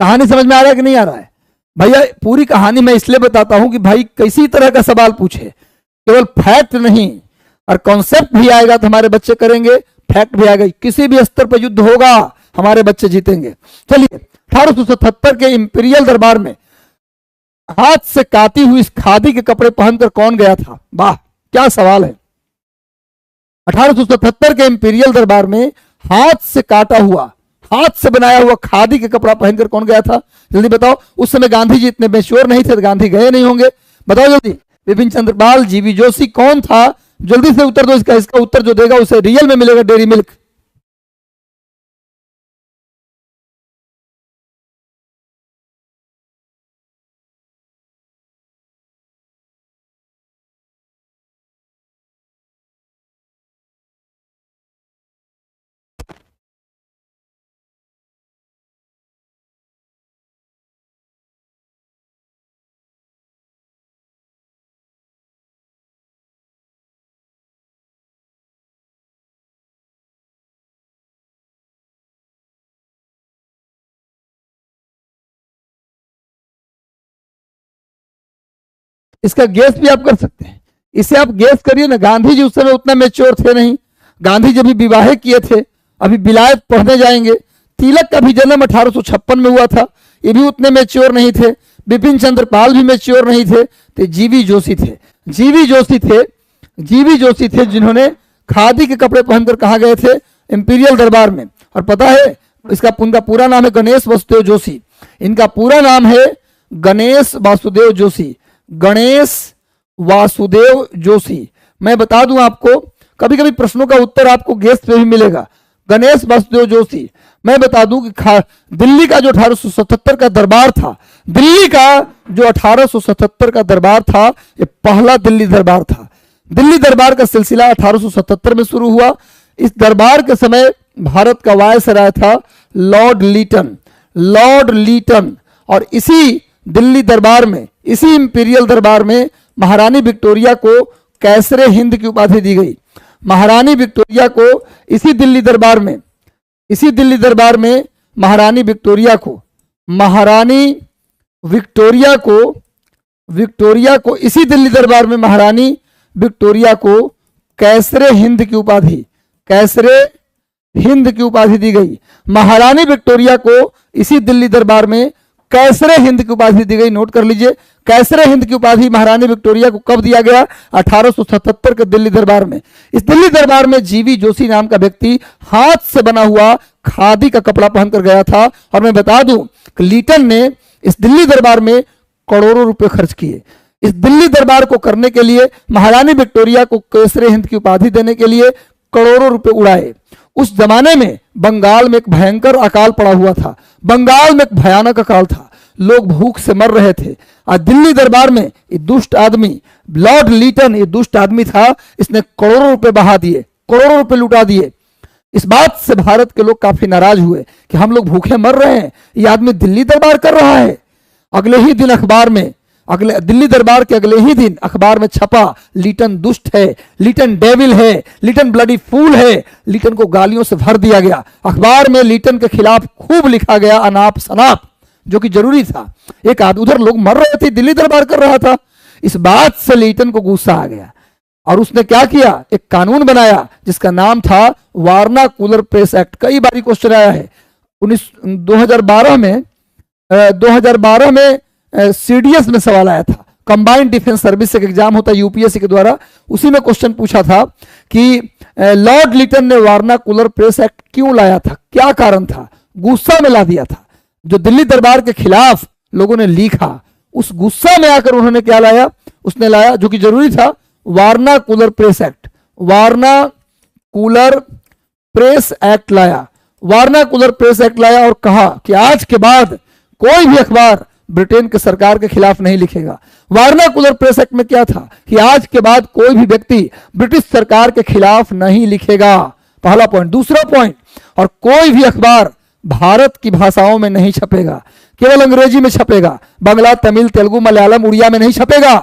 कहानी समझ में आ रहा है कि नहीं आ रहा है? भैया पूरी कहानी मैं इसलिए बताता हूं कि भाई किसी तरह का सवाल पूछे, केवल फैक्ट नहीं, और कॉन्सेप्ट भी आएगा तो हमारे बच्चे करेंगे, फैक्ट भी आएगा। किसी भी स्तर पर युद्ध होगा हमारे बच्चे जीतेंगे। चलिए, 1877 के इंपीरियल दरबार में हाथ से काती हुई खादी के कपड़े पहनकर कौन गया था? वाह क्या सवाल है। 1877 के इंपीरियल दरबार में हाथ से काटा हुआ, हाथ से बनाया हुआ खादी के कपड़ा पहनकर कौन गया था? जल्दी बताओ। उस समय गांधी जी इतने मैच्योर नहीं थे, तो गांधी गए नहीं होंगे। बताओ जल्दी। बिपिन चंद्र पाल, जीवी जोशी, कौन था? जल्दी से उत्तर दो इसका। इसका उत्तर जो देगा उसे रियल में मिलेगा डेयरी मिल्क। इसका गेस भी आप कर सकते हैं। इसे आप गेस करिए ना, गांधी जी उस समय उतना मेच्योर थे नहीं, गांधी जी अभी विवाह किए थे, अभी विलायत पढ़ने जाएंगे। तिलक का भी जन्म 1856 में हुआ था, ये भी उतने मेच्योर नहीं थे। बिपिन चंद्र पाल भी मेच्योर नहीं थे। तो जीवी जोशी थे, जीवी जोशी थे, जीवी जोशी थे जिन्होंने खादी के कपड़े पहनकर कहाँ गए थे, इंपीरियल दरबार में। और पता है इसका पूरा नाम है गणेश वासुदेव जोशी। इनका पूरा नाम है गणेश वासुदेव जोशी, गणेश वासुदेव जोशी। मैं बता दूं आपको, कभी कभी प्रश्नों का उत्तर आपको गेस पे भी मिलेगा। गणेश वासुदेव जोशी, मैं बता दूं कि दिल्ली का जो 1877 का दरबार था, दिल्ली का जो 1877 का दरबार था, ये पहला दिल्ली दरबार था। दिल्ली दरबार का सिलसिला 1877 में शुरू हुआ। इस दरबार के समय भारत का वायसराय था लॉर्ड लीटन, लॉर्ड लीटन। और इसी दिल्ली दरबार में, इसी इंपीरियल दरबार में महारानी विक्टोरिया को कैसरे हिंद की उपाधि दी गई। महारानी विक्टोरिया को इसी दिल्ली दरबार में, इसी दिल्ली दरबार में महारानी विक्टोरिया को, महारानी विक्टोरिया को, विक्टोरिया को इसी दिल्ली दरबार में महारानी विक्टोरिया को कैसरे हिंद की उपाधि, कैसरे हिंद की उपाधि दी गई। महारानी विक्टोरिया को इसी दिल्ली दरबार में कैसरे हिंद की उपाधि दी गई। नोट कर लीजिए, कैसरे हिंद की उपाधि महारानी विक्टोरिया को कब दिया गया? 1877 के दिल्ली दरबार में। इस दिल्ली दरबार में जीवी जोशी नाम का व्यक्ति हाथ से बना हुआ खादी का कपड़ा पहनकर गया था। और मैं बता दूं कि लीटन ने इस दिल्ली दरबार में करोड़ों रुपए खर्च किए। इस दिल्ली दरबार को करने के लिए, महारानी विक्टोरिया को कैसरे हिंद की उपाधि देने के लिए करोड़ों रुपए उड़ाए। उस जमाने में बंगाल में एक भयंकर अकाल पड़ा हुआ था, बंगाल में एक भयानक अकाल था, लोग भूख से मर रहे थे। आज दिल्ली दरबार में ये दुष्ट आदमी लॉर्ड लीटन, ये दुष्ट आदमी था, इसने करोड़ों रुपए बहा दिए, करोड़ों रुपए लुटा दिए। इस बात से भारत के लोग काफी नाराज हुए कि हम लोग भूखे मर रहे हैं, ये आदमी दिल्ली दरबार कर रहा है। अगले ही दिन अखबार में, अगले दिल्ली दरबार के अगले ही दिन अखबार में छपा, लीटन दुष्ट है, लीटन डेविल है, लीटन ब्लडी फूल है। लीटन को गालियों से भर दिया गया। अखबार में लीटन के खिलाफ खूब लिखा गया, अनाप शनाप, जो कि जरूरी था। एक आध उधर लोग मर रहे थे, दिल्ली दरबार कर रहा था। इस बात से लीटन को गुस्सा आ गया और उसने क्या किया, एक कानून बनाया जिसका नाम था वारनाकुलर प्रेस एक्ट। कई बार क्वेश्चन आया है। 2012 में सीडीएस में सवाल आया था, कंबाइंड डिफेंस सर्विस एक एग्जाम होता है यूपीएससी के द्वारा, उसी में क्वेश्चन पूछा था कि लॉर्ड लीटन ने वारनाकुलर प्रेस एक्ट क्यों लाया था, क्या कारण था। गुस्सा में ला दिया था। जो दिल्ली दरबार के खिलाफ लोगों ने लिखा, उस गुस्सा में आकर उन्होंने क्या लाया, उसने लाया जो कि जरूरी था, वारनाकुलर प्रेस एक्ट। वारनाकुलर प्रेस एक्ट लाया, वारनाकुलर प्रेस एक्ट लाया और कहा कि आज के बाद कोई भी अखबार ब्रिटेन के सरकार के खिलाफ नहीं लिखेगा। वारनाकुलर प्रेस एक्ट में क्या था कि आज के बाद कोई भी व्यक्ति ब्रिटिश सरकार के खिलाफ नहीं लिखेगा, पहला पॉइंट। दूसरा पॉइंट, और कोई भी अखबार भारत की भाषाओं में नहीं छपेगा, केवल अंग्रेजी में छपेगा। बांग्ला, तमिल, तेलुगु, मलयालम, उड़िया में नहीं छपेगा,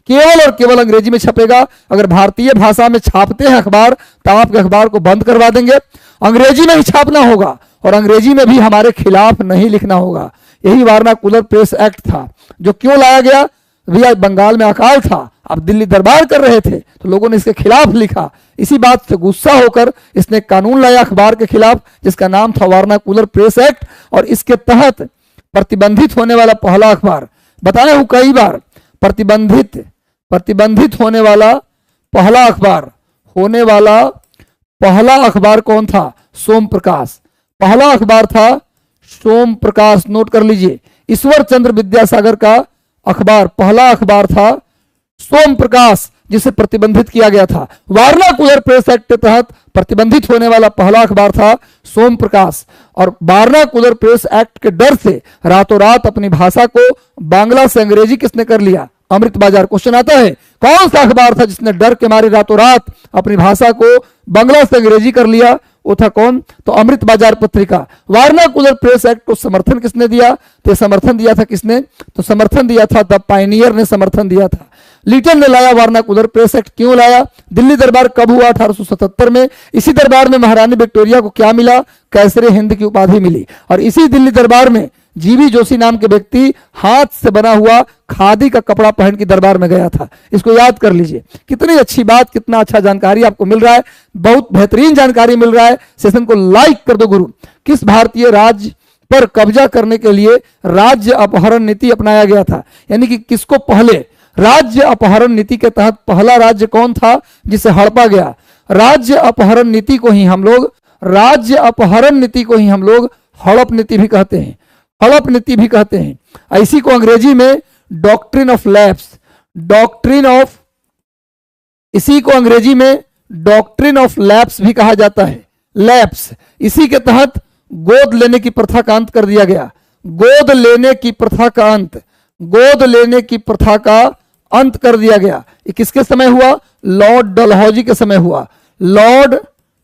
केवल और केवल अंग्रेजी में छपेगा। अगर भारतीय भाषा में छापते हैं अखबार तो आपके अखबार को बंद करवा देंगे। अंग्रेजी में ही छापना होगा और अंग्रेजी में भी हमारे खिलाफ नहीं लिखना होगा। यही वारनाकुलर प्रेस एक्ट था। जो क्यों लाया गया, भैया बंगाल में अकाल था, अब दिल्ली दरबार कर रहे थे तो लोगों ने इसके खिलाफ लिखा। इसी बात से गुस्सा होकर इसने कानून लाया अखबार के खिलाफ जिसका नाम था वारनाकुलर प्रेस एक्ट। और इसके तहत प्रतिबंधित होने वाला पहला अखबार, बताया हूं कई बार, प्रतिबंधित होने वाला पहला अखबार, होने वाला पहला अखबार कौन था? सोम प्रकाश। पहला अखबार था सोम प्रकाश। नोट कर लीजिए, ईश्वर चंद्र विद्यासागर का अखबार, पहला अखबार था सोम प्रकाश, जिसे प्रतिबंधित किया गया था। वारनाकुलर प्रेस एक्ट के तहत प्रतिबंधित होने वाला पहला अखबार था सोम प्रकाश। और वारनाकुलर प्रेस एक्ट के डर से रातों रात अपनी भाषा को बांग्ला से अंग्रेजी किसने कर लिया? अमृत बाजार। क्वेश्चन आता है कौन सा अखबार था जिसने डर के मारे रातों रात अपनी भाषा को बांग्ला से अंग्रेजी कर लिया? वो था कौन? तो अमृत बाजार पत्रिका। वारनाकुलर प्रेस एक्ट को समर्थन किसने दिया? तो समर्थन दिया था किसने? तो समर्थन दिया था द पायनियर ने समर्थन दिया था। लीटन ने लाया वारनाकुलर प्रेस एक्ट। क्यों लाया? दिल्ली दरबार कब हुआ? 1877 में। इसी दरबार में महारानी विक्टोरिया को क्या मिला? कैसरे हिंद की उपाधि मिली। और इसी दिल्ली दरबार में जीवी जोशी नाम के व्यक्ति हाथ से बना हुआ खादी का कपड़ा पहन के दरबार में गया था। इसको याद कर लीजिए। कितनी अच्छी बात, कितना अच्छा जानकारी आपको मिल रहा है, बहुत बेहतरीन जानकारी मिल रहा है। सेशन को लाइक कर दो गुरु। किस भारतीय राज्य पर कब्जा करने के लिए राज्य अपहरण नीति अपनाया गया था? यानी कि किसको पहले राज्य अपहरण नीति के तहत पहला राज्य कौन था जिसे हड़पा गया? राज्य अपहरण नीति को ही हम लोग हड़प नीति भी कहते हैं, हड़प नीति भी कहते हैं। इसी को अंग्रेजी में डॉक्ट्रिन ऑफ लैप्स, इसी को अंग्रेजी में डॉक्ट्रिन ऑफ लैप्स भी कहा जाता है। लैप्स, इसी के तहत गोद लेने की प्रथा का अंत कर दिया गया। गोद लेने की प्रथा का अंत कर दिया गया। ये किसके समय हुआ? लॉर्ड डलहौजी के समय हुआ। लॉर्ड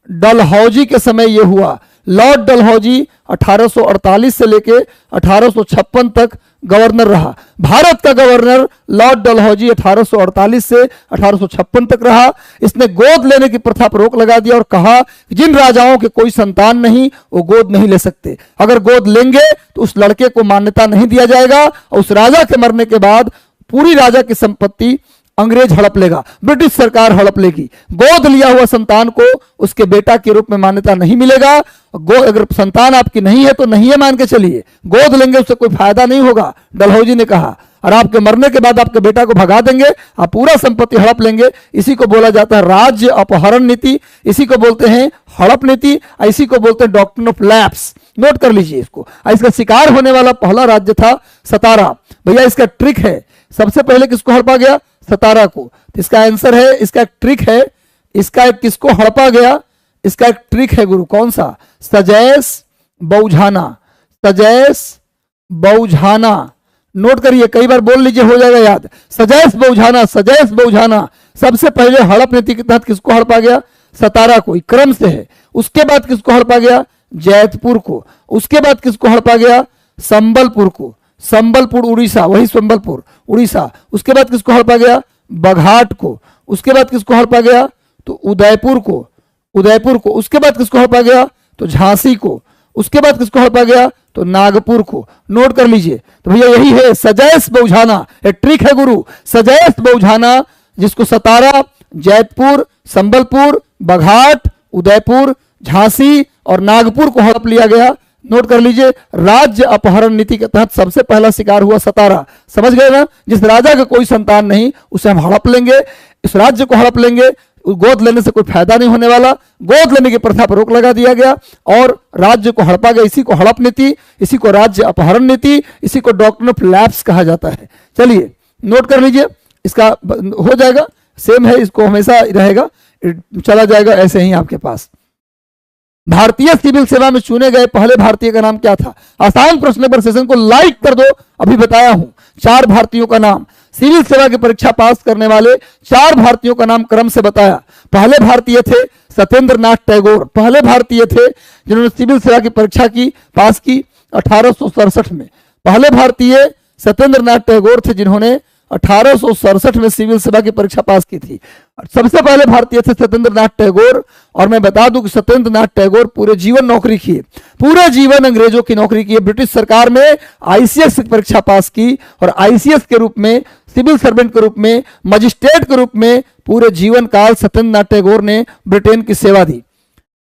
डलहौजी के समय ये हुआ। लॉर्ड डलहौजी 1848 से लेके 1856 तक गवर्नर रहा। भारत का गवर्नर लॉर्ड डलहौजी 1848 से 1856 तक रहा। इसने गोद लेने की प्रथा पर रोक लगा दिया और कहा जिन राजाओं के कोई संतान नहीं वो गोद नहीं ले सकते। अगर गोद लेंगे तो उस लड़के को मान्यता नहीं दिया जाएगा और उस राजा के मरने के बाद पूरी राजा की संपत्ति अंग्रेज हड़प लेगा, ब्रिटिश सरकार हड़प लेगी। गोद लिया हुआ संतान को उसके बेटा के रूप में मान्यता नहीं मिलेगा। अगर संतान आपकी नहीं है तो नहीं है मान के चलिए, गोद लेंगे उससे कोई फायदा नहीं होगा, डलहौजी ने कहा। और आपके मरने के बाद आपके बेटा को भगा देंगे, आप पूरा संपत्ति हड़प लेंगे। इसी को बोला जाता है राज्य अपहरण नीति, इसी को बोलते हैं हड़प नीति, इसी को बोलते हैं डॉक्ट्रिन ऑफ लैप्स। नोट कर लीजिए इसको। इसका शिकार होने वाला पहला राज्य था सतारा। भैया इसका ट्रिक है, सबसे पहले किसको हड़पा गया? सतारा को। तो इसका आंसर है, इसका एक ट्रिक है, इसका एक किसको हड़पा गया, इसका एक ट्रिक है गुरु। कौन सा? सजैस बौझाना, सजैस बौझाना। नोट करिए, कई बार बोल लीजिए, हो जाएगा याद। सजैस बौझाना, सजैस बौझाना। सबसे पहले हड़प नीति के तहत किसको हड़पा गया? सतारा को, क्रम से है। उसके बाद किसको हड़पा गया? जैतपुर को। उसके बाद किसको हड़पा गया? संबलपुर को, संबलपुर उड़ीसा, वही संबलपुर उड़ीसा। उसके बाद किसको हड़पा गया? बघाट को। उसके बाद किसको हड़पा गया? तो उदयपुर को, उदयपुर को। उसके बाद किसको हड़पा गया? तो झांसी को। उसके बाद किसको हड़पा गया? तो नागपुर को। नोट कर लीजिए। तो भैया यही है सजैस बौझाना, एक ट्रिक है गुरु। सजैस बौझाना, जिसको सतारा, जैतपुर, संबलपुर, बघाट, उदयपुर, झांसी और नागपुर को हड़प लिया गया। नोट कर लीजिए, राज्य अपहरण नीति के तहत सबसे पहला शिकार हुआ सतारा। समझ गए ना? जिस राजा का कोई संतान नहीं उसे हम हड़प लेंगे, इस राज्य को हड़प लेंगे। गोद लेने से कोई फायदा नहीं होने वाला। गोद लेने की प्रथा पर रोक लगा दिया गया और राज्य को हड़पा गया। इसी को हड़प नीति, इसी को राज्य अपहरण नीति, इसी को डॉक्ट्रिन ऑफ लैप्स कहा जाता है। चलिए नोट कर लीजिए, इसका हो जाएगा, सेम है, इसको हमेशा रहेगा, चला जाएगा ऐसे ही आपके पास। भारतीय सिविल सेवा में चुने गए पहले भारतीय का नाम क्या था? आसान प्रश्न पर सेशन को लाइक कर दो। अभी बताया हूं 4 भारतीयों का नाम, सिविल सेवा की परीक्षा पास करने वाले 4 भारतीयों का नाम क्रम से बताया। पहले भारतीय थे सत्येंद्र नाथ टैगोर, पहले भारतीय थे जिन्होंने सिविल सेवा की परीक्षा की, पास की 1867 में। पहले भारतीय सत्येंद्र नाथ टैगोर थे जिन्होंने 1867 में सिविल सेवा की परीक्षा पास की थी। सबसे पहले भारतीय थे सत्येंद्र नाथ टैगोर। और मैं बता दूं कि सत्येंद्र नाथ टैगोर पूरे जीवन नौकरी किए, पूरे जीवन अंग्रेजों की नौकरी की, ब्रिटिश सरकार में आईसीएस की परीक्षा पास की और आईसीएस के रूप में, सिविल सर्वेंट के रूप में, मजिस्ट्रेट के रूप में पूरे जीवन काल सत्येंद्र नाथ टैगोर ने ब्रिटेन की सेवा दी।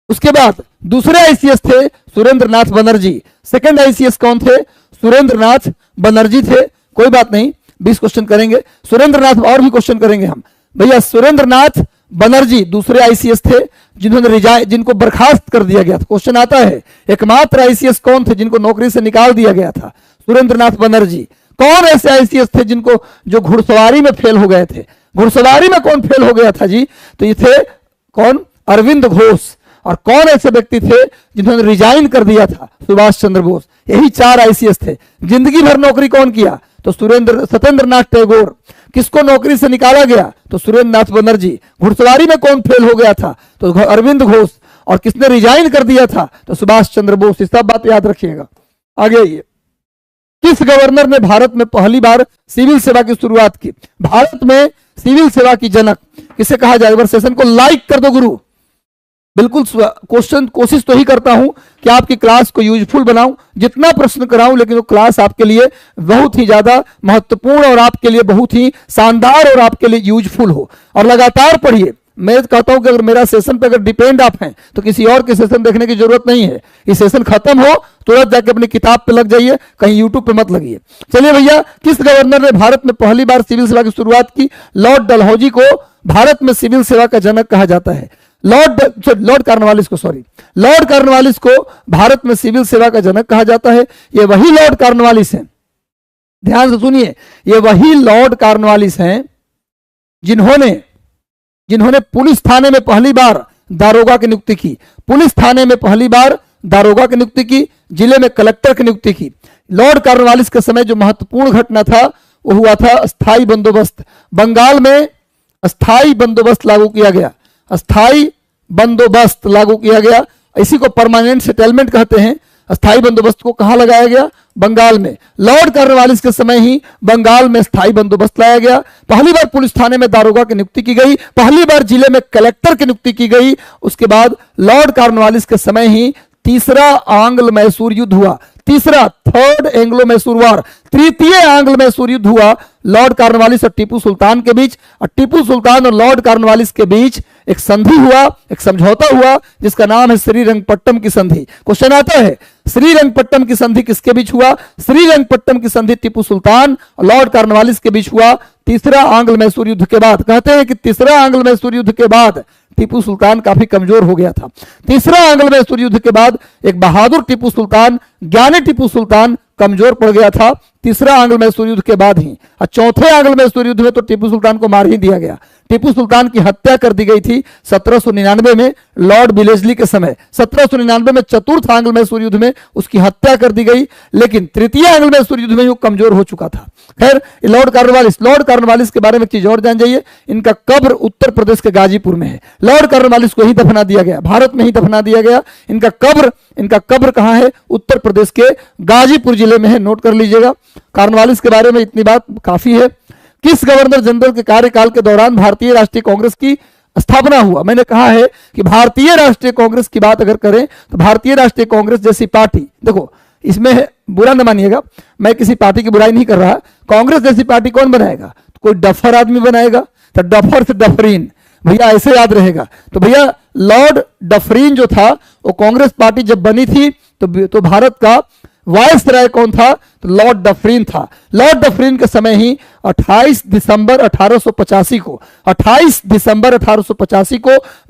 उसके बाद दूसरे आईसीएस थे सुरेंद्र नाथ बनर्जी। सेकंड आईसीएस कौन थे? सुरेंद्र नाथ बनर्जी थे। कोई बात नहीं, 20 क्वेश्चन करेंगे सुरेंद्र नाथ, और भी क्वेश्चन करेंगे हम। भैया सुरेंद्र नाथ बनर्जी दूसरे आईसीएस थे जिन्होंने जिनको बर्खास्त कर दिया गया था। क्वेश्चन आता है एकमात्र आईसीएस कौन थे जिनको नौकरी से निकाल दिया गया था? सुरेंद्र नाथ बनर्जी। कौन ऐसे आईसीएस थे जिनको, जो घुड़सवारी में फेल हो गए थे? घुड़सवारी में कौन फेल हो गया था जी? तो ये थे कौन? अरविंद घोष। और कौन ऐसे व्यक्ति थे जिन्होंने रिजाइन कर दिया था? सुभाष चंद्र बोस। यही 4 आईसीएस थे। जिंदगी भर नौकरी कौन किया? तो सत्येंद्र नाथ टैगोर। किसको नौकरी से निकाला गया? तो सुरेंद्र नाथ बनर्जी। घुड़सवारी में कौन फेल हो गया था? तो अरविंद घोष। और किसने रिजाइन कर दिया था? तो सुभाष चंद्र बोस। सब बात याद रखिएगा। आगे आइए, किस गवर्नर ने भारत में पहली बार सिविल सेवा की शुरुआत की? भारत में सिविल सेवा की जनक किसे कहा जाए? सेशन को लाइक कर दो गुरु। बिल्कुल कोशिश तो ही करता हूं कि आपकी क्लास को यूजफुल बनाऊं, जितना प्रश्न कराऊं, लेकिन वो क्लास आपके लिए बहुत ही ज्यादा महत्वपूर्ण और आपके लिए बहुत ही शानदार और आपके लिए यूजफुल हो। और लगातार पढ़िए। मैं कहता हूं कि अगर मेरा सेशन पे अगर डिपेंड आप हैं तो किसी और के सेशन देखने की जरूरत नहीं है। ये सेशन खत्म हो तुरंत जाके अपनी किताब पे लग जाइए, कहीं यूट्यूब पे मत लगिए। चलिए भैया, किस गवर्नर ने भारत में पहली बार सिविल सेवा की शुरुआत की? लॉर्ड डलहौजी को भारत में सिविल सेवा का जनक कहा जाता है। लॉर्ड कॉर्नवालिस को भारत में सिविल सेवा का जनक कहा जाता है। ये वही लॉर्ड कॉर्नवालिस हैं, ध्यान से सुनिए, ये वही लॉर्ड कॉर्नवालिस हैं जिन्होंने पुलिस थाने में पहली बार दारोगा की नियुक्ति की। पुलिस थाने में पहली बार दारोगा की नियुक्ति की, जिले में कलेक्टर की नियुक्ति की। लॉर्ड कॉर्नवालिस के समय जो महत्वपूर्ण घटना था वो हुआ था अस्थाई बंदोबस्त। बंगाल में अस्थाई बंदोबस्त लागू किया गया। अस्थाई बंदोबस्त लागू किया गया, इसी को परमानेंट सेटलमेंट कहते हैं। अस्थाई बंदोबस्त को कहां लगाया गया? बंगाल में। लॉर्ड कॉर्नवालिस के समय ही बंगाल में स्थायी बंदोबस्त लाया गया। पहली बार पुलिस थाने में दारोगा की नियुक्ति की गई, पहली बार जिले में कलेक्टर की नियुक्ति की गई। उसके बाद लॉर्ड कॉर्नवालिस के समय ही तीसरा आंग्ल मैसूर युद्ध हुआ। थर्ड एंग्लो मैसूर वार, तृतीय आंग्ल मैसूर युद्ध हुआ लॉर्ड कॉर्नवालिस और टीपू सुल्तान के बीच। और टीपू सुल्तान और लॉर्ड कॉर्नवालिस के बीच एक संधि हुआ, एक समझौता हुआ, जिसका नाम है श्रीरंगपट्टम की संधि। क्वेश्चन आता है, श्रीरंगपट्टम की संधि किसके बीच हुआ? श्रीरंगपट्टम की संधि टीपू सुल्तान और लॉर्ड कॉर्नवालिस के बीच हुआ तीसरा आंग्ल मैसूर युद्ध के बाद। कहते हैं कि तीसरा आंग्ल मैसूर युद्ध के बाद टीपू सुल्तान काफी कमजोर हो गया था। तीसरा आंग्ल मैसूर युद्ध के बाद एक बहादुर टीपू सुल्तान, ज्ञानी टीपू सुल्तान कमजोर पड़ गया था तीसरा आंग्ल मैसूर युद्ध के बाद ही। और चौथे आंग्ल मैसूर युद्ध में तो टीपू सुल्तान को मार ही दिया गया। टीपू सुल्तान की हत्या कर दी गई थी 1799 में लॉर्ड बिलेजली के समय। 1799 में चतुर्थ आंग्ल मैसूर युद्ध में उसकी हत्या कर दी गई, लेकिन तृतीय आंग्ल मैसूर युद्ध में वो कमजोर हो चुका था। खैर, लॉर्ड कॉर्नवालिस के बारे में एक चीज और जान जाइए, इनका कब्र उत्तर प्रदेश के गाजीपुर में है। लॉर्ड कॉर्नवालिस को ही दफना दिया गया, भारत में ही दफना दिया गया। इनका कब्र कहां है? उत्तर प्रदेश के गाजीपुर जिले में है, नोट कर लीजिएगा। कॉर्नवालिस के बारे में इतनी बात काफी है। किस गवर्नर जनरल के कार्यकाल के दौरान भारतीय राष्ट्रीय कांग्रेस की स्थापना हुआ? मैंने कहा है कि भारतीय राष्ट्रीय कांग्रेस की बात अगर करें तो भारतीय राष्ट्रीय कांग्रेस जैसी पार्टी, देखो इसमें बुरा न मानिएगा, मैं किसी पार्टी की बुराई नहीं कर रहा। कांग्रेस जैसी पार्टी कौन बनाएगा? तो कोई डफर आदमी बनाएगा, तो डफर से डफरीन, भैया ऐसे याद रहेगा। तो भैया लॉर्ड डफरीन जो था, वो कांग्रेस पार्टी जब बनी थी तो भारत का वायसराय कौन था? तो लॉर्ड डफरीन था। लॉर्ड डफरीन के समय ही 28 दिसंबर 1885 को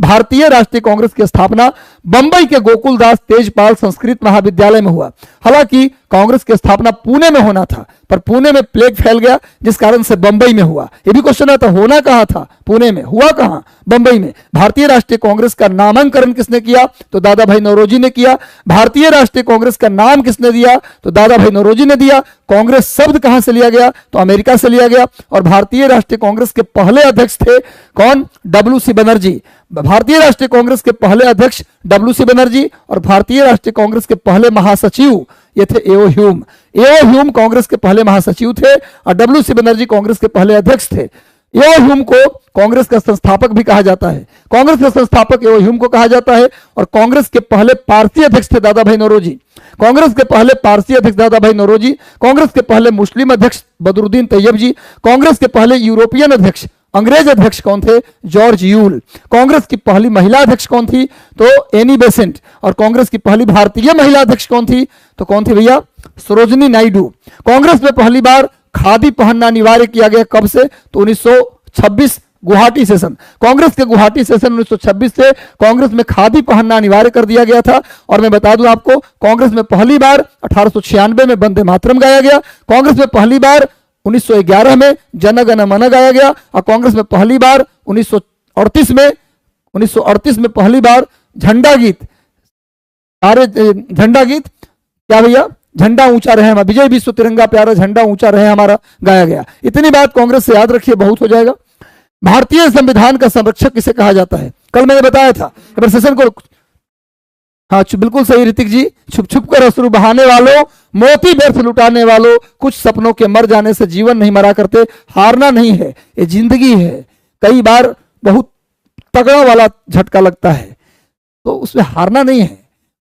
भारतीय राष्ट्रीय कांग्रेस की स्थापना बंबई के गोकुलदास तेजपाल संस्कृत महाविद्यालय में हुआ। हालांकि कांग्रेस की स्थापना पुणे में होना था, पर पुणे में प्लेग फैल गया, जिस कारण से बंबई में हुआ। यह भी क्वेश्चन आता, होना कहां था? पुणे में। हुआ कहां? बंबई में। भारतीय राष्ट्रीय कांग्रेस का नामांकन किसने किया? तो दादा भाई नौरोजी ने किया। भारतीय राष्ट्रीय कांग्रेस का नाम किसने दिया? तो दादा भाई नौरोजी ने दिया। कांग्रेस शब्द कहां से लिया गया? तो अमेरिका से लिया गया। और भारतीय राष्ट्रीय कांग्रेस के पहले अध्यक्ष थे कौन? WC बनर्जी। भारतीय राष्ट्रीय कांग्रेस के पहले अध्यक्ष WC बनर्जी, और भारतीय राष्ट्रीय कांग्रेस के पहले महासचिव ये थे एओ ह्यूम। एओ ह्यूम कांग्रेस के पहले महासचिव थे और WC बनर्जी कांग्रेस के पहले अध्यक्ष थे। एओ ह्यूम को कांग्रेस का संस्थापक भी कहा जाता है। कांग्रेस का संस्थापक एओ ह्यूम को कहा जाता है। और कांग्रेस के पहले पारसी अध्यक्ष थे दादा भाई नौरोजी। कांग्रेस के पहले पारसी अध्यक्ष दादा भाई नौरोजी। कांग्रेस के पहले मुस्लिम अध्यक्ष बदरुद्दीन तैयब जी। कांग्रेस के पहले यूरोपियन अध्यक्ष, अंग्रेज अध्यक्ष कौन थे? George Yule. कांग्रेस की पहली महिला अध्यक्ष कौन थी? तो एनी बेसेंट। और कांग्रेस की पहली भारतीय महिला अध्यक्ष कौन थी? तो कौन थी भैया? सरोजनी नायडू। कांग्रेस में पहली बार खादी पहनना अनिवार्य किया गया, कब से? तो 1926 गुवाहाटी सेशन। कांग्रेस के गुवाहाटी सेशन 1926 से कांग्रेस में खादी पहनना अनिवार्य कर दिया गया था। और मैं बता दूं आपको, कांग्रेस में पहली बार 1896 में वंदे मातरम गाया गया। कांग्रेस में पहली बार 1911 में जन गण मन गाया गया। और कांग्रेस में पहली बार 1938 में पहली बार झंडा गीत क्या भैया? झंडा ऊंचा रहे हमारा, विजय विश्व तिरंगा प्यारा झंडा ऊंचा रहे हमारा, गाया गया। इतनी बात कांग्रेस से याद रखिए, बहुत हो जाएगा। भारतीय संविधान का संरक्षक किसे कहा जाता है? कल मैंने बताया था। सेशन को, हाँ बिल्कुल सही ऋतिक जी। छुप छुप कर अश्रु बहाने वालों, मोती व्यर्थ लुटाने वालों, कुछ सपनों के मर जाने से जीवन नहीं मरा करते। हारना नहीं है, ये जिंदगी है। कई बार बहुत तगड़ा वाला झटका लगता है, तो उसमें हारना नहीं है,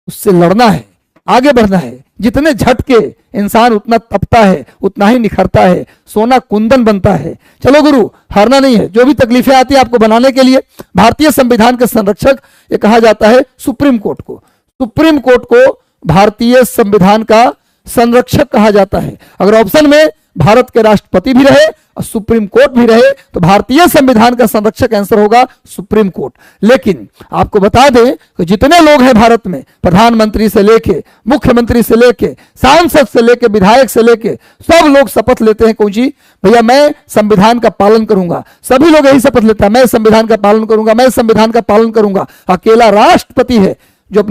उससे लड़ना है, आगे बढ़ना है। जितने झटके इंसान उतना तपता है, उतना ही निखरता है, सोना कुंदन बनता है। चलो गुरु, हारना नहीं है। जो भी तकलीफें आती है आपको बनाने के लिए, भारतीय संविधान के संरक्षक ये कहा जाता है सुप्रीम कोर्ट को। सुप्रीम कोर्ट को भारतीय संविधान का संरक्षक कहा जाता है। अगर ऑप्शन में भारत के राष्ट्रपति भी रहे और सुप्रीम कोर्ट भी रहे तो भारतीय संविधान का संरक्षक आंसर होगा सुप्रीम कोर्ट। लेकिन आपको बता दें कि जितने लोग हैं भारत में, प्रधानमंत्री से लेके, मुख्यमंत्री से लेके, सांसद से लेके, विधायक से लेके, सब लोग शपथ लेते हैं कौन जी, भैया मैं संविधान का पालन करूंगा। सभी लोग यही शपथ लेते हैं, मैं संविधान का पालन करूंगा, मैं संविधान का पालन करूंगा। अकेला राष्ट्रपति है जो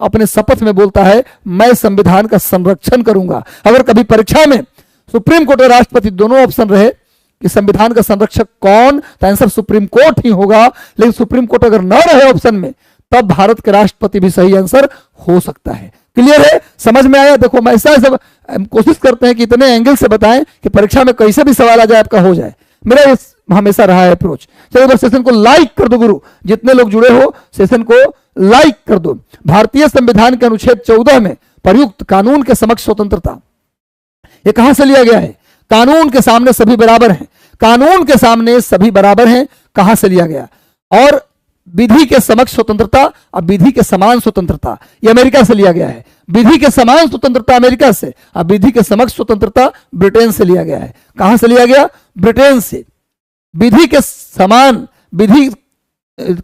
अपने शपथ में बोलता है मैं संविधान का संरक्षण करूंगा। अगर कभी परीक्षा में सुप्रीम कोर्ट और राष्ट्रपति दोनों ऑप्शन रहे कि संविधान का संरक्षक कौन, तो आंसर सुप्रीम कोर्ट ही होगा। लेकिन सुप्रीम कोर्ट अगर न रहे ऑप्शन में, तब भारत के राष्ट्रपति भी सही आंसर हो सकता है। क्लियर है, समझ में आया? देखो हम ऐसा कोशिश करते हैं कि इतने एंगल से बताएं कि परीक्षा में कैसे भी सवाल आ जाए आपका हो जाए। मेरा हमेशा रहा है अप्रोच। चलो बस सेशन को लाइक कर दो गुरु, जितने लोग जुड़े हो सेशन को लाइक कर दो। भारतीय संविधान के अनुच्छेद 14 में प्रयुक्त कानून के समक्ष स्वतंत्रता, ये कहां से लिया गया है? कानून के सामने सभी बराबर हैं। कानून के सामने सभी बराबर हैं, कहां से लिया गया? और विधि के समक्ष स्वतंत्रता और विधि के समान स्वतंत्रता, ये अमेरिका से लिया गया है। विधि के समान स्वतंत्रता अमेरिका से और विधि के समक्ष स्वतंत्रता ब्रिटेन से लिया गया है। कहां से लिया गया? ब्रिटेन से। विधि के समान, विधि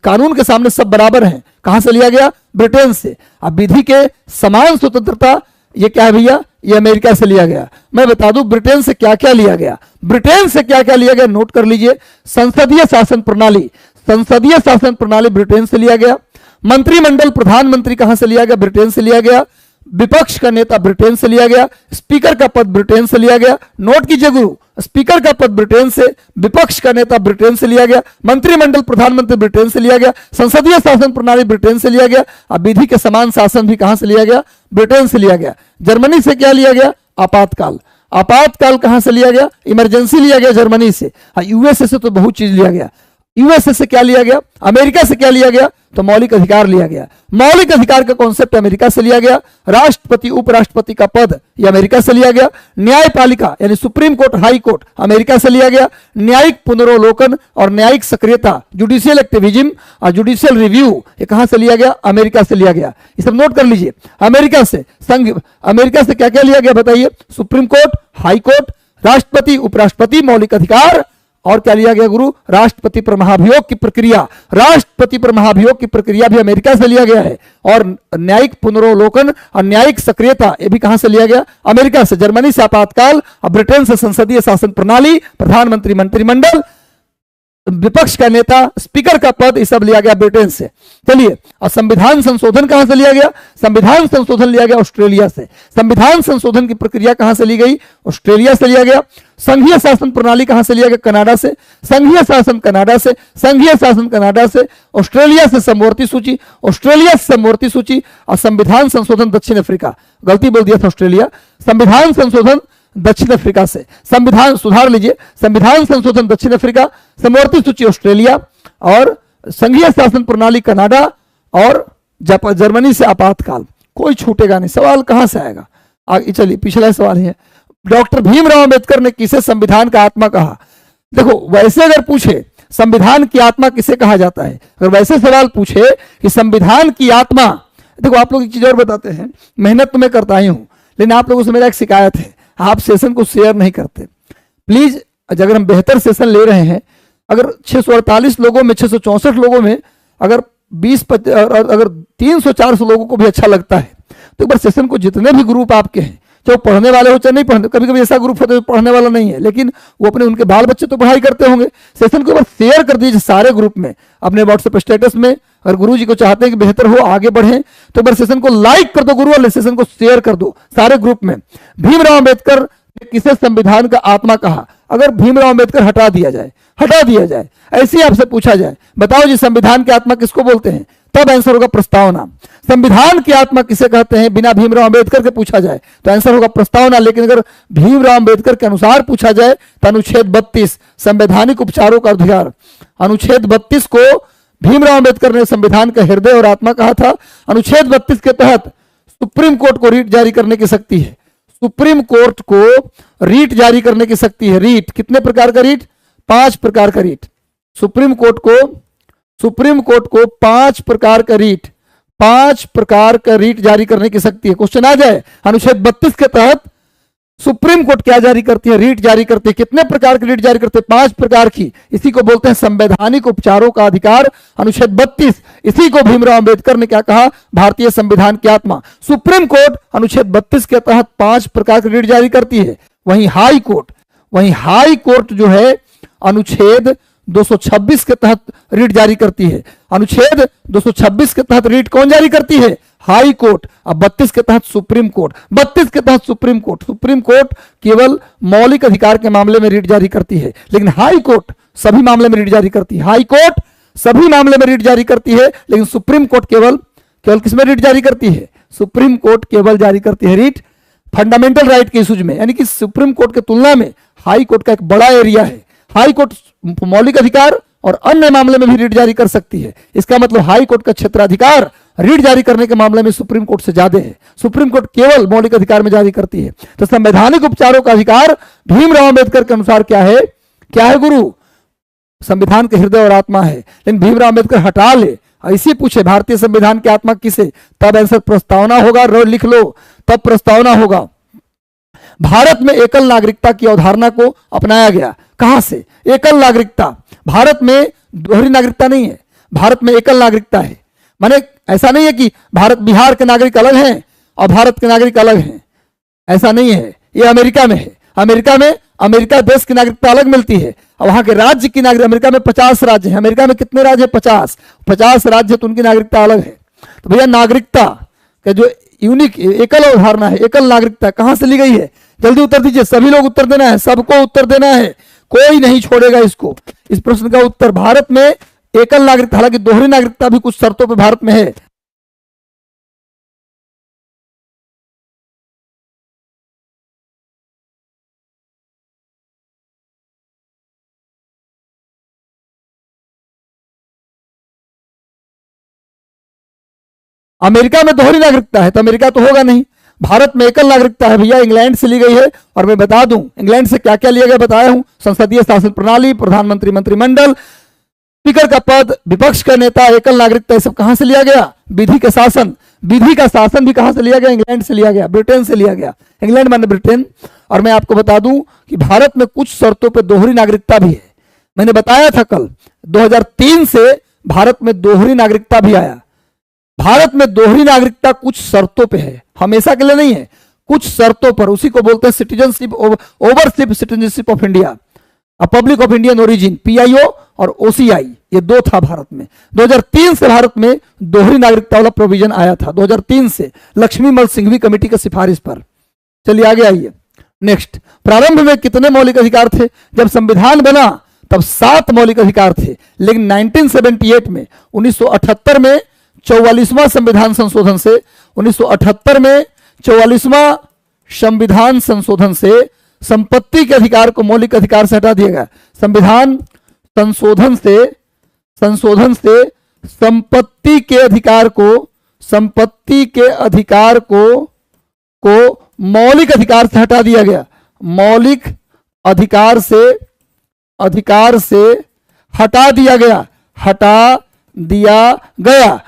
कानून के सामने सब बराबर हैं, कहां से लिया गया? ब्रिटेन से। अब विधि के समान स्वतंत्रता ये क्या है भैया? ये अमेरिका से लिया गया। मैं बता दूं ब्रिटेन से क्या क्या लिया गया। ब्रिटेन से क्या क्या लिया गया नोट कर लीजिए। संसदीय शासन प्रणाली, संसदीय शासन प्रणाली ब्रिटेन से लिया गया। मंत्रिमंडल, प्रधानमंत्री कहां से लिया गया? ब्रिटेन से लिया गया। विपक्ष का नेता ब्रिटेन से लिया गया। स्पीकर का पद ब्रिटेन से लिया गया। नोट कीजिए गुरु, स्पीकर का पद ब्रिटेन से, विपक्ष का नेता ब्रिटेन से लिया गया, मंत्रिमंडल, प्रधानमंत्री ब्रिटेन से लिया गया, संसदीय शासन प्रणाली ब्रिटेन से लिया गया। अब विधि के समान शासन भी कहां से लिया गया? ब्रिटेन से लिया गया। जर्मनी से क्या लिया गया? आपातकाल। आपातकाल कहां से लिया गया? इमरजेंसी लिया गया जर्मनी से। यूएसए से तो बहुत चीज लिया गया। यूएसए से क्या लिया गया? अमेरिका से क्या लिया गया? तो मौलिक अधिकार लिया गया। मौलिक अधिकार का कॉन्सेप्ट अमेरिका से लिया गया। राष्ट्रपति, उपराष्ट्रपति का पद यह अमेरिका से लिया गया। न्यायपालिका यानी supreme court, high court America से लिया गया। न्यायिक पुनरोलोकन और न्यायिक सक्रियता, जुडिशियल एक्टिविज्म और जुडिशियल रिव्यू, ये कहां से लिया गया? अमेरिका से लिया गया। ये सब नोट कर लीजिए। अमेरिका से अमेरिका से क्या क्या लिया गया बताइए? सुप्रीम कोर्ट, हाई कोर्ट, राष्ट्रपति, उपराष्ट्रपति, मौलिक अधिकार और क्या लिया गया गुरु? राष्ट्रपति पर महाभियोग की प्रक्रिया। राष्ट्रपति पर महाभियोग की प्रक्रिया भी अमेरिका से लिया गया है। और न्यायिक पुनरोलोकन और न्यायिक सक्रियता, ये भी कहां से लिया गया? अमेरिका से। जर्मनी से आपातकाल और ब्रिटेन से संसदीय शासन प्रणाली, प्रधानमंत्री, मंत्रिमंडल, विपक्ष का नेता, स्पीकर का पद, ये सब लिया गया ब्रिटेन से। चलिए, और संविधान संशोधन कहां से लिया गया? संविधान संशोधन लिया गया ऑस्ट्रेलिया से। संविधान संशोधन की प्रक्रिया कहां से ली गई? ऑस्ट्रेलिया से लिया गया। संघीय शासन प्रणाली कहां से लिया गया? कनाडा से। संघीय शासन कनाडा से। संघीय शासन कनाडा से। ऑस्ट्रेलिया से समवर्ती सूची, ऑस्ट्रेलिया से समवर्ती सूची। और संविधान संशोधन दक्षिण अफ्रीका, गलती बोल दिया था ऑस्ट्रेलिया, संविधान संशोधन दक्षिण अफ्रीका से। संविधान सुधार लीजिए, संविधान संशोधन दक्षिण अफ्रीका, समवर्ती सूची ऑस्ट्रेलिया और संघीय शासन प्रणाली कनाडा और जर्मनी से आपातकाल। कोई छूटेगा नहीं। सवाल कहां से आएगा? आगे चलिए, पिछला सवाल है, डॉक्टर भीमराव अंबेडकर ने किसे संविधान का आत्मा कहा? देखो वैसे अगर पूछे संविधान की आत्मा किसे कहा जाता है, अगर वैसे सवाल पूछे कि संविधान की आत्मा, देखो आप लोग एक चीज और बताते हैं, मेहनत तो मैं करता ही हूं, लेकिन आप लोगों से मेरा एक शिकायत है, आप सेशन को शेयर नहीं करते। प्लीज, अगर हम बेहतर सेशन ले रहे हैं, अगर 648 लोगों में, 664 लोगों में अगर 300-400 लोगों को भी अच्छा लगता है, तो एक बार सेशन को, जितने भी ग्रुप आपके हैं, चाहे पढ़ने वाले हो चाहे नहीं पढ़ने, कभी कभी ऐसा ग्रुप होता है पढ़ने वाला नहीं है, लेकिन वो अपने, उनके बाल बच्चे तो पढ़ाई करते होंगे, सेशन को एक बार शेयर कर दीजिए सारे ग्रुप में, अपने व्हाट्सएप स्टेटस में। अगर गुरु जी को चाहते हैं कि बेहतर हो, आगे बढ़े, तो एक बार सेशन को लाइक कर दो गुरु, वाले सेशन को शेयर कर दो सारे ग्रुप में। भीमराव अंबेडकर ने किसे संविधान का आत्मा कहा? अगर भीमराव अंबेडकर हटा दिया जाए, ऐसे ही आपसे पूछा जाए, बताओ जी संविधान की आत्मा किसको बोलते हैं, तब आंसर होगा प्रस्तावना। संविधान की आत्मा किसे कहते हैं बिना भीमराव अंबेडकर के पूछा जाए तो आंसर होगा प्रस्तावना। लेकिन अगर भीमराव अंबेडकर के अनुसार पूछा जाए तो अनुच्छेद 32 संवैधानिक उपचारों का अधिकार, अनुच्छेद 32 को भीमराव अंबेडकर ने संविधान का हृदय और आत्मा कहा था। अनुच्छेद 32 के तहत सुप्रीम कोर्ट को रीट जारी करने की शक्ति है। सुप्रीम कोर्ट को रीट जारी करने की शक्ति है। रीट कितने प्रकार का रीट? 5 प्रकार का रीट। सुप्रीम कोर्ट को 5 प्रकार का रीट, 5 प्रकार का रीट जारी करने की शक्ति है। क्वेश्चन आ जाए, अनुच्छेद 32 के तहत सुप्रीम कोर्ट क्या जारी करती है? रीट जारी करती है। कितने प्रकार की रीट जारी करते हैं? 5 प्रकार की। इसी को बोलते हैं संवैधानिक उपचारों का अधिकार, अनुच्छेद 32। इसी को भीमराव अंबेडकर ने क्या कहा? भारतीय संविधान की आत्मा। सुप्रीम कोर्ट अनुच्छेद 32 के तहत 5 प्रकार की रीट जारी करती है। वहीं हाई कोर्ट जो है अनुच्छेद 226 के तहत रीट जारी करती है। अनुच्छेद 226 के तहत रीट कौन जारी करती है? High court. अब 32 के तहत सुप्रीम कोर्ट। 32 के तहत सुप्रीम कोर्ट केवल मौलिक अधिकार के मामले में रीट जारी करती है, लेकिन हाई कोर्ट सभी मामले में रीट जारी करती है। हाई कोर्ट सभी मामले में रीट जारी करती है, लेकिन सुप्रीम कोर्ट केवल किसमें रीट जारी करती है? सुप्रीम कोर्ट केवल जारी करती है रीट फंडामेंटल राइट के इश्यूज में। यानी कि सुप्रीम कोर्ट के तुलना में हाई कोर्ट का एक बड़ा एरिया है। हाई कोर्ट मौलिक अधिकार और अन्य मामले में भी रीट जारी कर सकती है। इसका मतलब हाई कोर्ट का क्षेत्राधिकार रीट जारी करने के मामले में सुप्रीम कोर्ट से ज्यादा है। सुप्रीम कोर्ट केवल मौलिक अधिकार में जारी करती है। तो संवैधानिक उपचारों का अधिकार भीमराव अंबेडकर के अनुसार क्या है? क्या है गुरु? संविधान के हृदय और आत्मा है। लेकिन भीमराव अंबेडकर हटा ले, ऐसे पूछे भारतीय संविधान की आत्मा किसे, तब आंसर प्रस्तावना होगा। लिख लो, तब प्रस्तावना होगा। भारत में एकल नागरिकता की अवधारणा को अपनाया गया। कहां से? एकल नागरिकता। भारत में दोहरी नागरिकता नहीं है, भारत में एकल नागरिकता है। माने ऐसा नहीं है कि भारत बिहार के नागरिक अलग हैं और भारत के नागरिक अलग हैं, ऐसा नहीं है। ये अमेरिका में है। अमेरिका देश की नागरिकता अलग मिलती है और वहां के राज्य की नागरिक, अमेरिका में 50 राज्य हैं। अमेरिका में कितने राज्य हैं? 50 राज्य, तो उनकी नागरिकता अलग है। तो भैया नागरिकता का जो यूनिक एकल अवधारणा है, एकल नागरिकता कहां से ली गई है? जल्दी उत्तर दीजिए, सभी लोग उत्तर देना है, सबको उत्तर देना है, कोई नहीं छोड़ेगा इसको। इस प्रश्न का उत्तर भारत में एकल नागरिकता, हालांकि दोहरी नागरिकता भी कुछ शर्तों पर भारत में है। अमेरिका में दोहरी नागरिकता है तो अमेरिका तो होगा नहीं। भारत में एकल नागरिकता है भैया, इंग्लैंड से ली गई है। और मैं बता दूं इंग्लैंड से क्या क्या लिया गया बताया हूं। संसदीय शासन प्रणाली, प्रधानमंत्री मंत्रिमंडल, स्पीकर का पद, विपक्ष का नेता, एकल नागरिकता, ये सब कहां से लिया गया? विधि का शासन भी कहां से लिया गया? इंग्लैंड से लिया गया, ब्रिटेन से लिया गया। इंग्लैंड माने ब्रिटेन। और मैं आपको बता दूं कि भारत में कुछ शर्तों पर दोहरी नागरिकता भी है। मैंने बताया था कल, 2003 से भारत में दोहरी नागरिकता भी आया। भारत में दोहरी नागरिकता कुछ शर्तों पे है, हमेशा के लिए नहीं है, कुछ शर्तों पर। उसी को बोलते हैं citizenship, overseas citizenship of India, public of Indian origin, PIO और OCI, ये दो था भारत में। 2003 से भारत में दोहरी नागरिकता वाला प्रोविजन आया था, 2003 से, लक्ष्मीमल सिंघवी कमेटी की सिफारिश पर। चलिए आगे आइए। नेक्स्ट, प्रारंभ में कितने मौलिक अधिकार थे? जब संविधान बना तब 7 मौलिक अधिकार थे, लेकिन 1978 में 1978 में 44वां संविधान संशोधन से 1978 में 44वां संविधान संशोधन से संपत्ति के अधिकार को मौलिक अधिकार से हटा दिया गया। संविधान संशोधन से संपत्ति के अधिकार को मौलिक अधिकार से हटा दिया गया। मौलिक अधिकार से हटा दिया गया।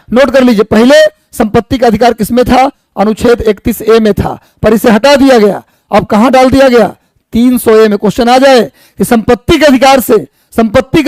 नोट कर लीजिए, पहले संपत्ति का अधिकार किसमें था? अनुच्छेद 31A में था, पर इसे हटा दिया गया। अब कहां डाल दिया गया? 300A में। क्वेश्चन आ जाए कि संपत्ति के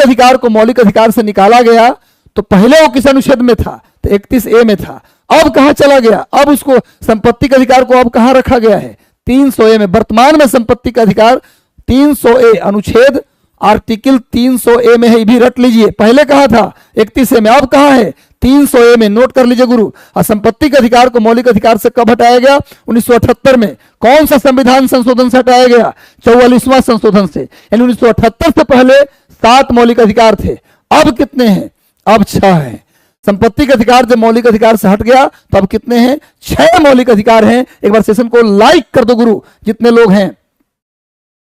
अधिकार को मौलिक अधिकार से निकाला गया, तो पहले वो किस अनुच्छेद में था? तो 31A में था। अब कहां चला गया? अब उसको संपत्ति के अधिकार को अब कहां रखा गया है? 300A में। वर्तमान में संपत्ति का अधिकार 300A अनुच्छेद आर्टिकल 300A में है, ये भी रट लीजिए। पहले कहा था 31A में, अब कहां है? 300A में। नोट कर लीजिए गुरु। और संपत्ति के अधिकार को मौलिक अधिकार से कब हटाया गया? 1978 में। कौन सा संविधान संशोधन से हटाया गया? 44वां संशोधन से। यानी 1978 से पहले 7 मौलिक अधिकार थे, अब कितने हैं? अब 6 हैं। संपत्ति के अधिकार जब मौलिक अधिकार से हट गया तो अब कितने हैं? 6 मौलिक अधिकार हैं। एक बार सेशन को लाइक कर दो गुरु, जितने लोग हैं।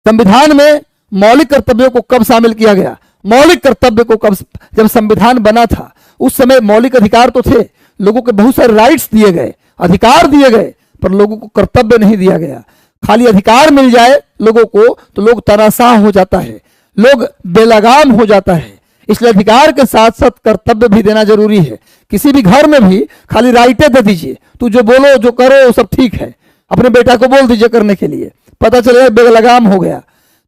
संविधान में मौलिक कर्तव्यों को कब शामिल किया गया? मौलिक कर्तव्य को कब? जब संविधान बना था। उस समय मौलिक अधिकार तो थे, लोगों के बहुत सारे राइट्स दिए गए, अधिकार दिए गए, पर लोगों को कर्तव्य नहीं दिया गया। खाली अधिकार मिल जाए लोगों को तो लोग तनाशाह हो जाता है, लोग बेलगाम हो जाता है। इसलिए अधिकार के साथ साथ कर्तव्य भी देना जरूरी है। किसी भी घर में भी खाली राइटें दे दीजिए, तू जो बोलो जो करो वो सब ठीक है, अपने बेटा को बोल दीजिए करने के लिए, पता चलेगा बेलगाम हो गया।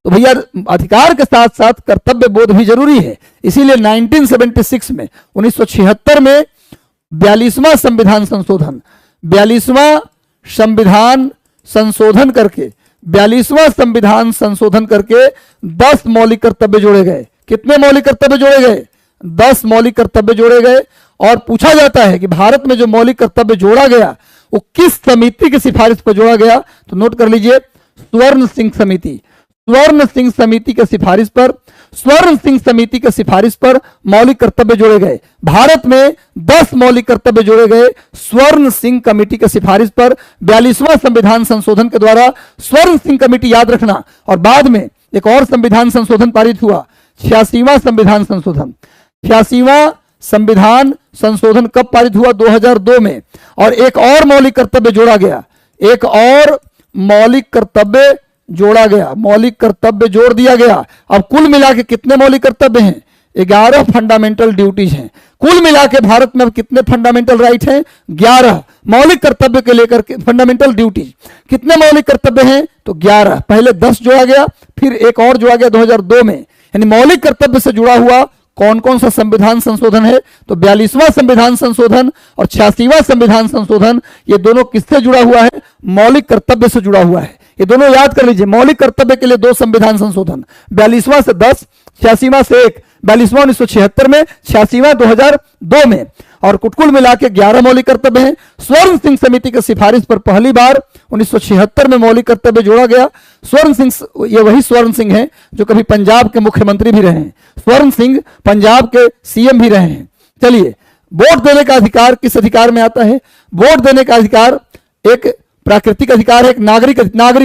तो भैया अधिकार के साथ साथ कर्तव्य बोध भी जरूरी है। इसीलिए 1976 में 1976 में 42वां संविधान संशोधन, 42वां संविधान संशोधन करके 42वां संविधान संशोधन करके 10 मौलिक कर्तव्य जोड़े गए। कितने मौलिक कर्तव्य जोड़े गए? 10 मौलिक कर्तव्य जोड़े गए। और पूछा जाता है कि भारत में जो मौलिक कर्तव्य जोड़ा गया वो किस समिति की सिफारिश पर जोड़ा गया? तो नोट कर लीजिए, स्वर्ण सिंह समिति। स्वर्ण सिंह समिति के सिफारिश पर, स्वर्ण सिंह समिति के सिफारिश पर मौलिक कर्तव्य जोड़े गए। भारत में 10 मौलिक कर्तव्य जोड़े गए स्वर्ण सिंह कमेटी के सिफारिश पर। 42वां संविधान संशोधन के द्वारा स्वर्ण सिंह कमेटी याद रखना। और बाद में एक और संविधान संशोधन पारित हुआ, 86वां संविधान संशोधन। 86वां संविधान संशोधन कब पारित हुआ? 2002 में। और एक और मौलिक कर्तव्य जोड़ा गया, एक और मौलिक कर्तव्य जोड़ा गया, मौलिक कर्तव्य जोड़ दिया गया। अब कुल मिला के कितने मौलिक कर्तव्य हैं? 11 फंडामेंटल ड्यूटीज हैं। कुल मिला के भारत में अब कितने फंडामेंटल राइट हैं? 11 मौलिक कर्तव्य के लेकर के फंडामेंटल ड्यूटीज। कितने मौलिक कर्तव्य हैं? तो 11। पहले 10 जोड़ा गया, फिर एक और जोड़ा गया 2002 में। यानी मौलिक कर्तव्य से जुड़ा हुआ कौन कौन सा संविधान संशोधन है? तो 42वां संविधान संशोधन और 86वां संविधान संशोधन, ये दोनों किससे जुड़ा हुआ है? मौलिक कर्तव्य से जुड़ा हुआ है। ये दोनों याद कर लीजिए। मौलिक कर्तव्य के लिए 2 संविधान संशोधन, 42वां से 10, 86वां से 1। 42वां 1976 में, 86वां 2002 में। और कुल मिला के 11 मौलिक कर्तव्य हैं। स्वर्ण सिंह समिति की सिफारिश पर पहली बार 1976 में मौलिक कर्तव्य जोड़ा गया। स्वर्ण सिंह, ये वही स्वर्ण सिंह हैं जो कभी पंजाब के मुख्यमंत्री भी रहे हैं। स्वर्ण सिंह पंजाब के सीएम भी रहे हैं। चलिए, वोट देने का अधिकार किस अधिकार में आता है? वोट देने का अधिकार एक प्राकृतिक अधिकार है, एक नागरिक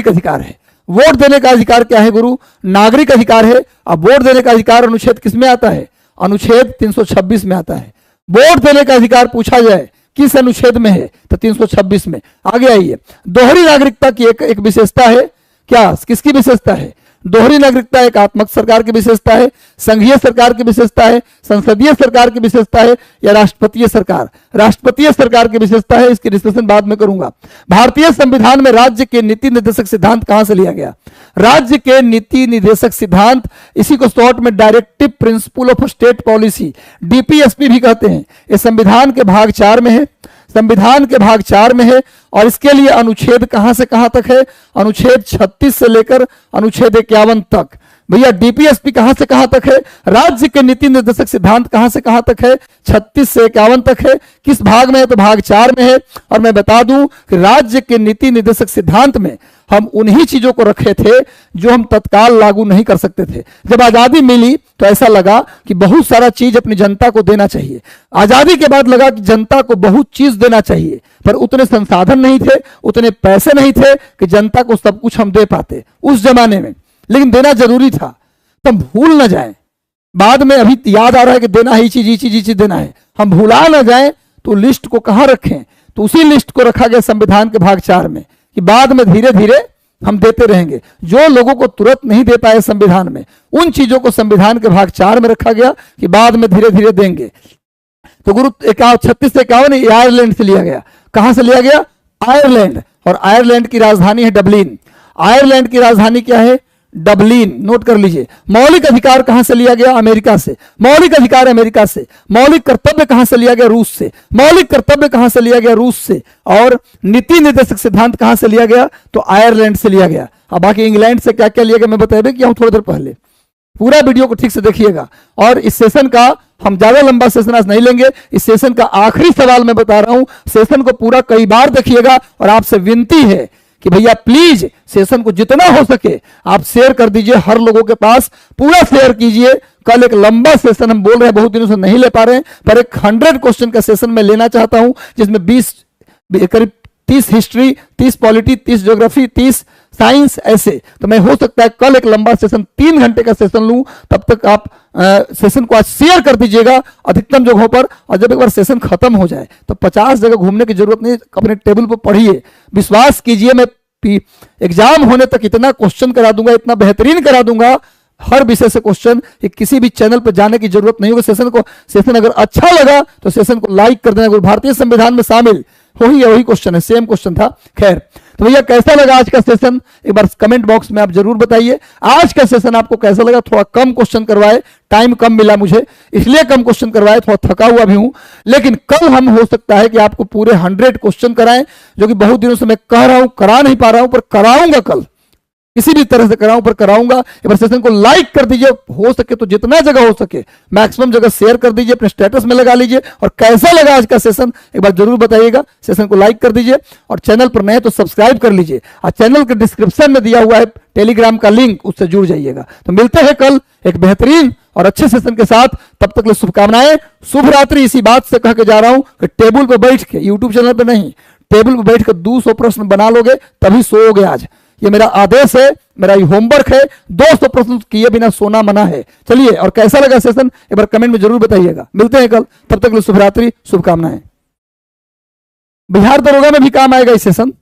अधिकार है। वोट देने का अधिकार क्या है गुरु? नागरिक अधिकार है। अब वोट देने का अधिकार अनुच्छेद किस में आता है? अनुच्छेद 326 में आता है। वोट देने का अधिकार पूछा जाए किस अनुच्छेद में है? तो 326 में। आगे आइए, दोहरी नागरिकता की एक विशेषता है। क्या, किसकी विशेषता है? दोहरी नागरिकता एकात्मक सरकार की विशेषता है, संघीय सरकार की विशेषता है, संसदीय सरकार की विशेषता है, या राष्ट्रपतीय सरकार? राष्ट्रपतीय सरकार की विशेषता है। इसकी डिस्कशन बाद में करूंगा। भारतीय संविधान में राज्य के नीति निर्देशक सिद्धांत कहां से लिया गया? राज्य के नीति निर्देशक सिद्धांत, इसी को शॉर्ट में directive principle of state policy, DPSP भी कहते हैं। ये संविधान के भाग 4 में है, संविधान के भाग 4 में है। और इसके लिए अनुच्छेद कहां से कहां तक है? अनुच्छेद 36 से लेकर अनुच्छेद 51 तक। भैया डीपीएसपी कहां से कहां तक है? राज्य के नीति निर्देशक सिद्धांत कहां से कहां तक है? 36 से 51 तक है। किस भाग में है? तो भाग 4 में है। और मैं बता दूं कि राज्य के नीति निर्देशक सिद्धांत में हम उन्हीं चीजों को रखे थे जो हम तत्काल लागू नहीं कर सकते थे। जब आजादी मिली तो ऐसा लगा कि बहुत सारा चीज अपनी जनता को देना चाहिए। आजादी के बाद लगा कि जनता को बहुत चीज देना चाहिए, पर उतने संसाधन नहीं थे, उतने पैसे नहीं थे कि जनता को सब कुछ हम दे पाते उस जमाने में। लेकिन देना जरूरी था, तब भूल ना जाए। बाद में अभी याद आ रहा है कि देना है, ये चीज देना है, हम भूला ना जाए। तो लिस्ट को कहां रखें? तो उसी लिस्ट को रखा गया संविधान के भाग 4 में, कि बाद में धीरे धीरे हम देते रहेंगे। जो लोगों को तुरंत नहीं दे पाए संविधान में, उन चीजों को संविधान के भाग 4 में रखा गया कि बाद में धीरे धीरे देंगे। तो गुरु 36 से 51 आयरलैंड से लिया गया। कहां से लिया गया? आयरलैंड। और आयरलैंड की राजधानी है डबलिन। आयरलैंड की राजधानी क्या है? डबलिन। नोट कर लीजिए। मौलिक अधिकार कहां से लिया गया? अमेरिका से। मौलिक अधिकार अमेरिका से। मौलिक कर्तव्य कहां से लिया गया? रूस से। मौलिक कर्तव्य कहां से लिया गया? रूस से। और नीति निर्देशक सिद्धांत कहां से लिया गया? तो आयरलैंड से लिया गया। अब बाकी इंग्लैंड से क्या क्या लिया गया मैं बता किया हूं थोड़ी देर पहले। पूरा वीडियो को ठीक से देखिएगा। और इस सेशन का हम ज्यादा लंबा सेशन आज नहीं लेंगे। इस सेशन का आखिरी सवाल मैं बता रहा हूं, सेशन को पूरा कई बार देखिएगा। और आपसे विनती है कि भैया प्लीज सेशन को जितना हो सके आप शेयर कर दीजिए हर लोगों के पास, पूरा शेयर कीजिए। कल एक लंबा सेशन हम बोल रहे हैं, बहुत दिनों से नहीं ले पा रहे हैं, पर एक 100 क्वेश्चन का सेशन मैं लेना चाहता हूं, जिसमें 20 करीब 30 हिस्ट्री, 30 पॉलिटी, 30 ज्योग्राफी, 30 साइंस, ऐसे। तो मैं हो सकता है कल एक लंबा सेशन 3 घंटे का सेशन लूं, तब तक आप सेशन को आज शेयर कर दीजिएगा अधिकतम जगहों पर। और जब एक बार सेशन खत्म हो जाए तो 50 जगह घूमने की जरूरत नहीं, अपने टेबल पर पढ़िए। विश्वास कीजिए, मैं एग्जाम होने तक इतना क्वेश्चन करा दूंगा, इतना बेहतरीन करा दूंगा हर विषय से क्वेश्चन कि किसी भी चैनल पर जाने की जरूरत नहीं होगी। सेशन अगर अच्छा लगा तो सेशन को लाइक कर देना। भारतीय संविधान में शामिल वही क्वेश्चन है, सेम क्वेश्चन था। खैर, तो भैया कैसा लगा आज का सेशन, एक बार कमेंट बॉक्स में आप जरूर बताइए। आज का सेशन आपको कैसा लगा? थोड़ा कम क्वेश्चन करवाए, टाइम कम मिला मुझे, इसलिए कम क्वेश्चन करवाए, थोड़ा थका हुआ भी हूं। लेकिन कल हम हो सकता है कि आपको पूरे 100 क्वेश्चन कराएं, जो कि बहुत दिनों से मैं कह रहा हूं, करा नहीं पा रहा हूं, पर कराऊंगा कल, किसी भी तरह से कराऊं पर कराऊंगा। एक बार सेशन को लाइक कर दीजिए, हो सके तो जितना जगह हो सके मैक्सिमम जगह शेयर कर दीजिए, अपने स्टेटस में लगा लीजिए। और कैसा लगा आज का सेशन एक बार जरूर बताइएगा। सेशन को लाइक कर दीजिए और चैनल पर नए तो सब्सक्राइब कर लीजिए। और चैनल के डिस्क्रिप्शन में दिया हुआ है टेलीग्राम का लिंक, उससे जुड़ जाइएगा। तो मिलते हैं कल एक बेहतरीन और अच्छे सेशन के साथ, तब तक के शुभकामनाएं, शुभ रात्रि। इसी बात से कह के जा रहा हूं कि टेबल पर बैठ के, यूट्यूब चैनल पर नहीं, टेबल पर बैठ के 200 प्रश्न बना लोगे तभी सोओगे। आज ये मेरा आदेश है, मेरा ये होमवर्क है। 200 प्रश्न किए बिना सोना मना है। चलिए, और कैसा लगा सेशन एक बार कमेंट में जरूर बताइएगा। मिलते हैं कल, तब तक के लिए शुभ रात्रि, शुभकामनाएं। बिहार दरोगा में भी काम आएगा इस सेशन।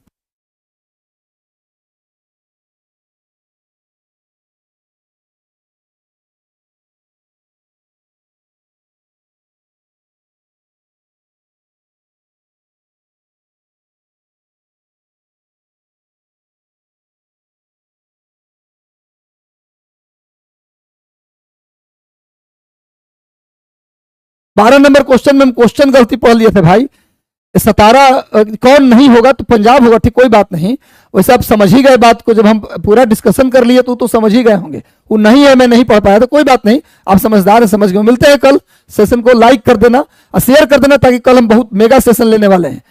बारह नंबर क्वेश्चन में हम क्वेश्चन गलती पढ़ लिए थे भाई। 17 कौन नहीं होगा तो पंजाब होगा, ठीक, कोई बात नहीं। वैसे आप समझ ही गए बात को, जब हम पूरा डिस्कशन कर लिए तो समझ ही गए होंगे। वो नहीं है, मैं नहीं पढ़ पाया तो कोई बात नहीं, आप समझदार है, समझ गए। मिलते हैं कल, सेशन को लाइक कर देना और शेयर कर देना ताकि कल हम बहुत मेगा सेशन लेने वाले हैं।